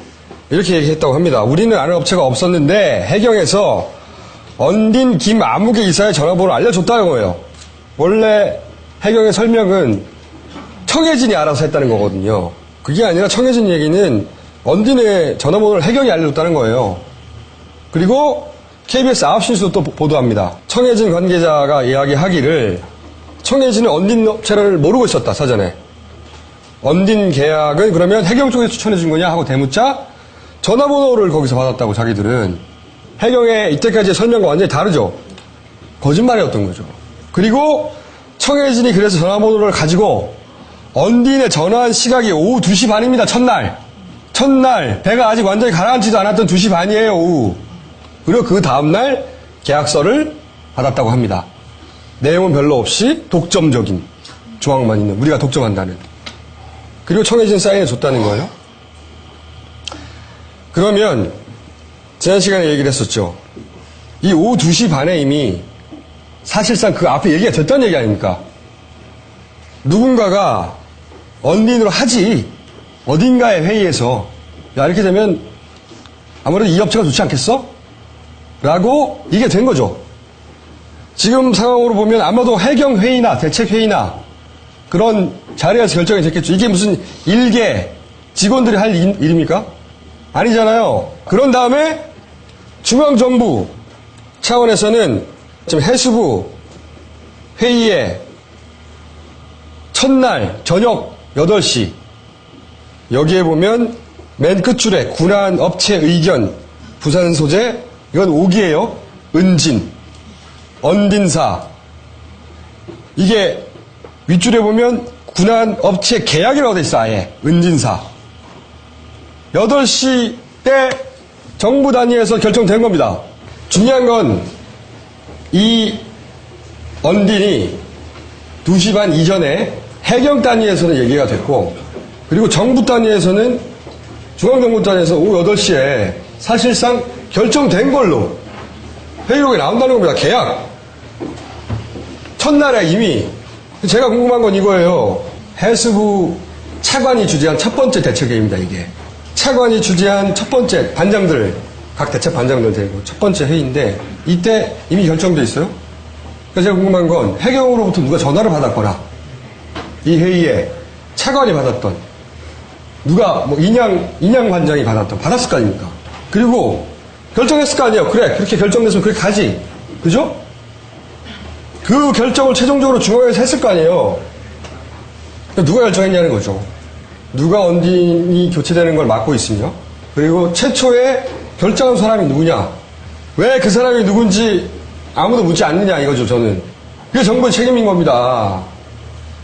이렇게 얘기했다고 합니다. 우리는 아는 업체가 없었는데 해경에서 언딘 김아무개 이사의 전화번호를 알려줬다는 거예요. 원래 해경의 설명은 청해진이 알아서 했다는 거거든요. 그게 아니라 청해진 얘기는 언딘의 전화번호를 해경이 알려줬다는 거예요. 그리고 KBS 9시 뉴스도 또 보도합니다. 청해진 관계자가 이야기하기를 청해진은 언딘 업체를 모르고 있었다, 사전에. 언딘 계약은 그러면 해경 쪽에서 추천해 준 거냐 하고 대묻자 전화번호를 거기서 받았다고 자기들은. 해경의 이때까지의 설명과 완전히 다르죠. 거짓말이었던 거죠. 그리고 청해진이 그래서 전화번호를 가지고 언딘에 전화한 시각이 오후 2시 반입니다. 첫날 배가 아직 완전히 가라앉지도 않았던 2시 반이에요, 오후. 그리고 그 다음날 계약서를 받았다고 합니다. 내용은 별로 없이 독점적인 조항만 있는, 우리가 독점한다는. 그리고 청해진 사인해 줬다는 거예요. 그러면 지난 시간에 얘기를 했었죠. 이 오후 2시 반에 이미 사실상 그 앞에 얘기가 됐다는 얘기 아닙니까? 누군가가 언딘으로 하지, 어딘가의 회의에서 야 이렇게 되면 아무래도 이 업체가 좋지 않겠어? 라고 이게 된 거죠. 지금 상황으로 보면 아마도 해경회의나 대책회의나 그런 자리에서 결정이 됐겠죠. 이게 무슨 일개 직원들이 할 일입니까? 아니잖아요. 그런 다음에 중앙정부 차원에서는 지금 해수부 회의에 첫날 저녁 8시 여기에 보면 맨 끝줄에 군안 업체 의견 부산 소재 이건 5기예요. 은진, 언딘사 이게 윗줄에 보면 군안 업체 계약이라고 돼 있어. 아예 은진사 8시 때 정부 단위에서 결정된 겁니다. 중요한 건 이 언딘이 2시 반 이전에 해경 단위에서는 얘기가 됐고 그리고 정부 단위에서는 중앙정부 단위에서 오후 8시에 사실상 결정된 걸로 회의록에 나온다는 겁니다. 계약. 첫날에 이미. 제가 궁금한 건 이거예요. 해수부 차관이 주재한 첫 번째 대책회의입니다, 이게. 차관이 주재한 첫 번째 반장들, 각 대책 반장들 데리고 첫 번째 회의인데 이때 이미 결정돼 있어요. 그래서 제가 궁금한 건 해경으로부터 누가 전화를 받았거나 이 회의에 차관이 받았던 누가 뭐 인양 관장이 받았을 거 아닙니까? 그리고 결정했을 거 아니에요. 그래 그렇게 결정됐으면 그렇게 가지. 그죠? 그 결정을 최종적으로 중앙에서 했을 거 아니에요. 누가 결정했냐는 거죠. 누가 언딘이 교체되는 걸 막고 있으며, 그리고 최초에 결정한 사람이 누구냐, 왜 그 사람이 누군지 아무도 묻지 않느냐 이거죠. 저는 그게 정부의 책임인 겁니다.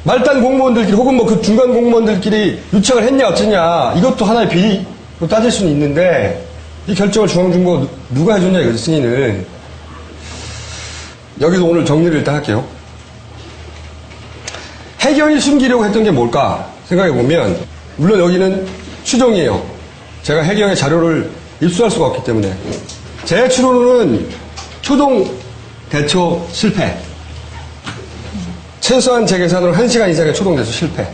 말단 공무원들끼리 혹은 뭐 그 중간 공무원들끼리 유착을 했냐 어쩌냐 이것도 하나의 비리로 따질 수는 있는데, 이 결정을 중앙정부가 누가 해줬냐 이거죠. 승인을. 여기서 오늘 정리를 일단 할게요. 해경이 숨기려고 했던 게 뭘까 생각해보면, 물론 여기는 추정이에요. 제가 해경의 자료를 입수할 수가 없기 때문에. 제 추론은 초동 대처 실패. 최소한 제 계산으로 1시간 이상의 초동 대처 실패.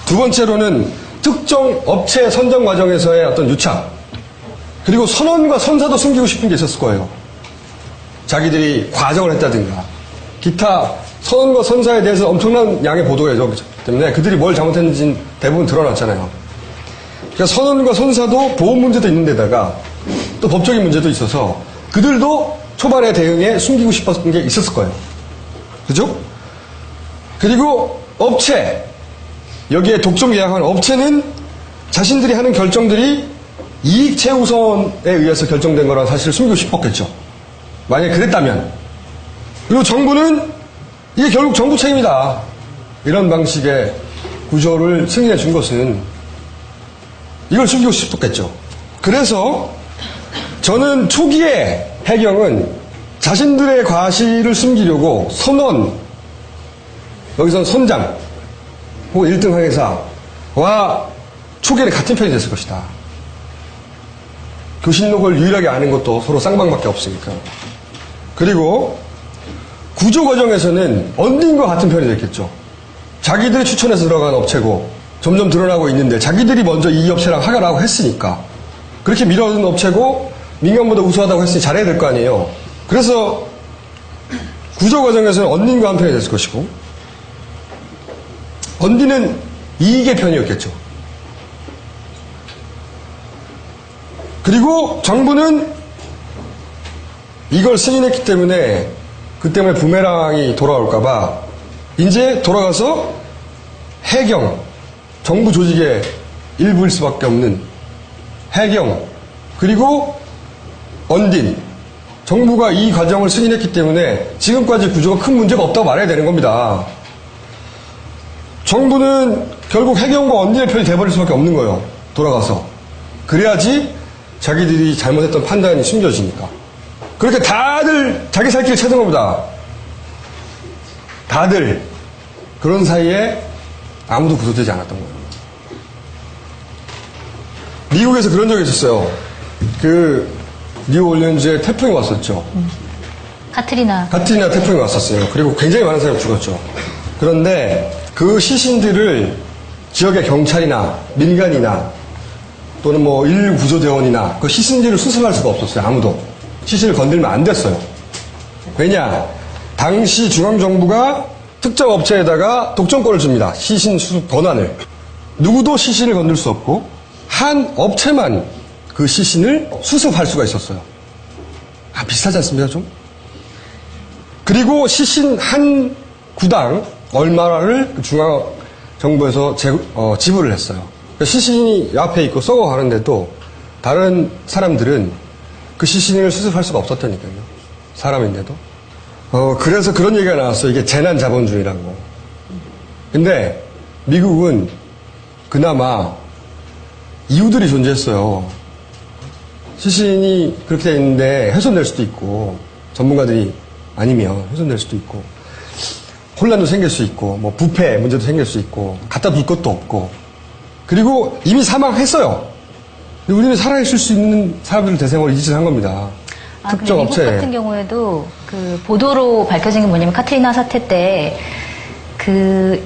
두 번째로는 특정 업체 선정 과정에서의 어떤 유착. 그리고 선원과 선사도 숨기고 싶은 게 있었을 거예요. 자기들이 과정을 했다든가. 기타 선원과 선사에 대해서 엄청난 양의 보도가 있었기 때문에 그들이 뭘 잘못했는지는 대부분 드러났잖아요. 그러니까 선원과 선사도 보험 문제도 있는 데다가 또 법적인 문제도 있어서 그들도 초반에 대응에 숨기고 싶었던 게 있었을 거예요. 그죠? 그리고 업체, 여기에 독점 계약한 업체는 자신들이 하는 결정들이 이익 최우선에 의해서 결정된 거라는 사실을 숨기고 싶었겠죠. 만약에 그랬다면. 그리고 정부는 이게 결국 정부 책임이다. 이런 방식의 구조를 승인해 준 것은 이걸 숨기고 싶었겠죠. 그래서 저는 초기에 해경은 자신들의 과실을 숨기려고 선원, 여기서는 선장, 혹은 1등 항해사와 초기에는 같은 편이 됐을 것이다. 교신록을 유일하게 아는 것도 서로 쌍방밖에 없으니까. 그리고 구조 과정에서는 언딘과 같은 편이 됐겠죠. 자기들이 추천해서 들어간 업체고 점점 드러나고 있는데 자기들이 먼저 이 업체랑 하라고 했으니까, 그렇게 밀어둔 업체고 민간보다 우수하다고 했으니 잘해야 될 거 아니에요. 그래서 구조 과정에서는 언딘과 한 편이 됐을 것이고, 언딘은 이익의 편이었겠죠. 그리고 정부는 이걸 승인했기 때문에 그 때문에 부메랑이 돌아올까봐 이제 돌아가서 해경, 정부 조직의 일부일 수밖에 없는 해경, 그리고 언딘, 정부가 이 과정을 승인했기 때문에 지금까지 구조가 큰 문제가 없다고 말해야 되는 겁니다. 정부는 결국 해경과 언딘의 편이 돼버릴 수밖에 없는 거예요. 돌아가서. 그래야지 자기들이 잘못했던 판단이 숨겨지니까. 그렇게 다들 자기 살 길을 찾은 겁니다. 다들. 그런 사이에 아무도 구속되지 않았던 거예요. 미국에서 그런 적이 있었어요. 뉴올리언즈에 태풍이 왔었죠. 카트리나 태풍이 왔었어요. 그리고 굉장히 많은 사람이 죽었죠. 그런데 그 시신들을 지역의 경찰이나 민간이나 또는 뭐 인류구조대원이나 그 시신들을 수습할 수가 없었어요. 아무도. 시신을 건들면 안 됐어요. 왜냐? 당시 중앙정부가 특정 업체에다가 독점권을 줍니다. 시신 수습 권한을. 누구도 시신을 건들 수 없고 한 업체만 그 시신을 수습할 수가 있었어요. 비슷하지 않습니까, 좀? 그리고 시신 한 구당 얼마를 중앙정부에서 지불을 했어요. 시신이 앞에 있고 썩어가는데도 다른 사람들은 그 시신을 수습할 수가 없었다니까요. 사람인데도. 그래서 그런 얘기가 나왔어요. 이게 재난자본주의라고. 근데 미국은 그나마 이유들이 존재했어요. 시신이 그렇게 돼 있는데 훼손될 수도 있고, 전문가들이 아니면 훼손될 수도 있고, 혼란도 생길 수 있고, 뭐 부패 문제도 생길 수 있고, 갖다 둘 것도 없고, 그리고 이미 사망했어요. 우리는 살아있을 수 있는 사람들을 대상으로 이 짓을 한 겁니다. 특정 근데 업체. 미국 같은 경우에도 그 보도로 밝혀진 게 뭐냐면 카트리나 사태 때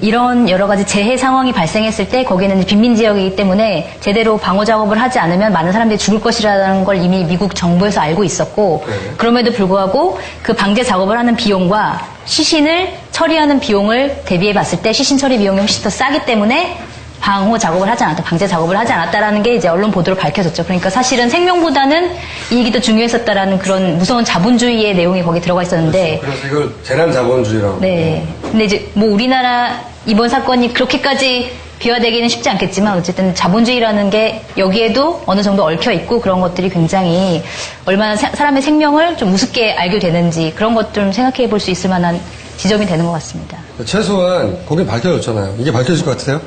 이런 여러 가지 재해 상황이 발생했을 때 거기는 빈민 지역이기 때문에 제대로 방호 작업을 하지 않으면 많은 사람들이 죽을 것이라는 걸 이미 미국 정부에서 알고 있었고, 네. 그럼에도 불구하고 그 방제 작업을 하는 비용과 시신을 처리하는 비용을 대비해 봤을 때 시신 처리 비용이 훨씬 더 싸기 때문에 방호 작업을 하지 않았다, 방제 작업을 하지 않았다라는 게 이제 언론 보도로 밝혀졌죠. 그러니까 사실은 생명보다는 이익이 더 중요했었다라는 그런 무서운 자본주의의 내용이 거기 들어가 있었는데. 그래서 이걸 재난자본주의라고. 네. 근데 이제 뭐 우리나라 이번 사건이 그렇게까지 비화되기는 쉽지 않겠지만 어쨌든 자본주의라는 게 여기에도 어느 정도 얽혀 있고 그런 것들이 굉장히 얼마나 사람의 생명을 좀 우습게 알게 되는지 그런 것 좀 생각해 볼 수 있을 만한 지점이 되는 것 같습니다. 최소한 거긴 밝혀졌잖아요. 이게 밝혀질 것 같으세요?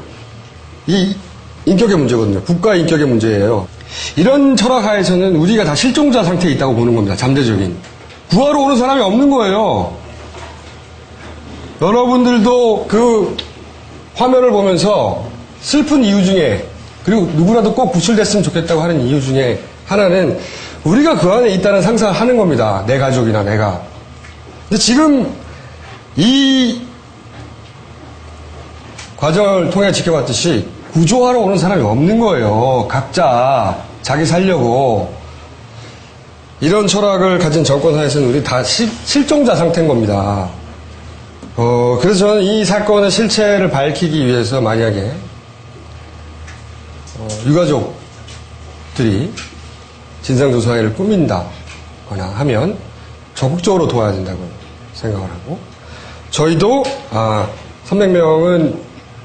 이 인격의 문제거든요. 국가의 인격의 문제예요. 이런 철학하에서는 우리가 다 실종자 상태에 있다고 보는 겁니다. 잠재적인. 구하러 오는 사람이 없는 거예요. 여러분들도 그 화면을 보면서 슬픈 이유 중에 그리고 누구라도 꼭 구출됐으면 좋겠다고 하는 이유 중에 하나는 우리가 그 안에 있다는 상상을 하는 겁니다. 내 가족이나 내가. 근데 지금 이 과정을 통해 지켜봤듯이 구조하러 오는 사람이 없는 거예요. 각자 자기 살려고. 이런 철학을 가진 정권하에서는 우리 다 실종자 상태인 겁니다. 그래서 저는 이 사건의 실체를 밝히기 위해서 만약에 유가족들이 진상조사회를 꾸민다거나 하면 적극적으로 도와야 된다고 생각을 하고 저희도 300명은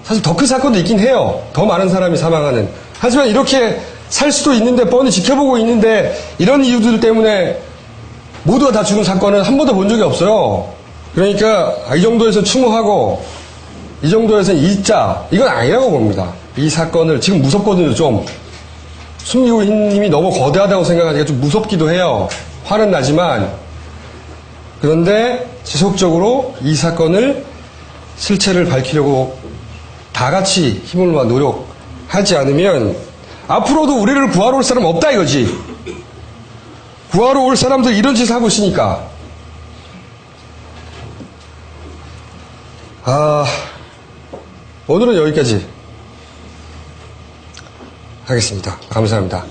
사실 더 큰 사건도 있긴 해요. 더 많은 사람이 사망하는. 하지만 이렇게 살 수도 있는데 뻔히 지켜보고 있는데 이런 이유들 때문에 모두가 다 죽은 사건은 한 번도 본 적이 없어요. 그러니까 이 정도에서 추모하고 이 정도에서 잊자 이건 아니라고 봅니다. 이 사건을 지금 무섭거든요. 좀 숨기고 있는 힘이 너무 거대하다고 생각하니까 좀 무섭기도 해요. 화는 나지만 그런데 지속적으로 이 사건을 실체를 밝히려고 다 같이 힘을 모아 노력하지 않으면 앞으로도 우리를 구하러 올 사람 없다 이거지. 구하러 올 사람들 이런 짓을 하고 있으니까. 오늘은 여기까지 하겠습니다. 감사합니다.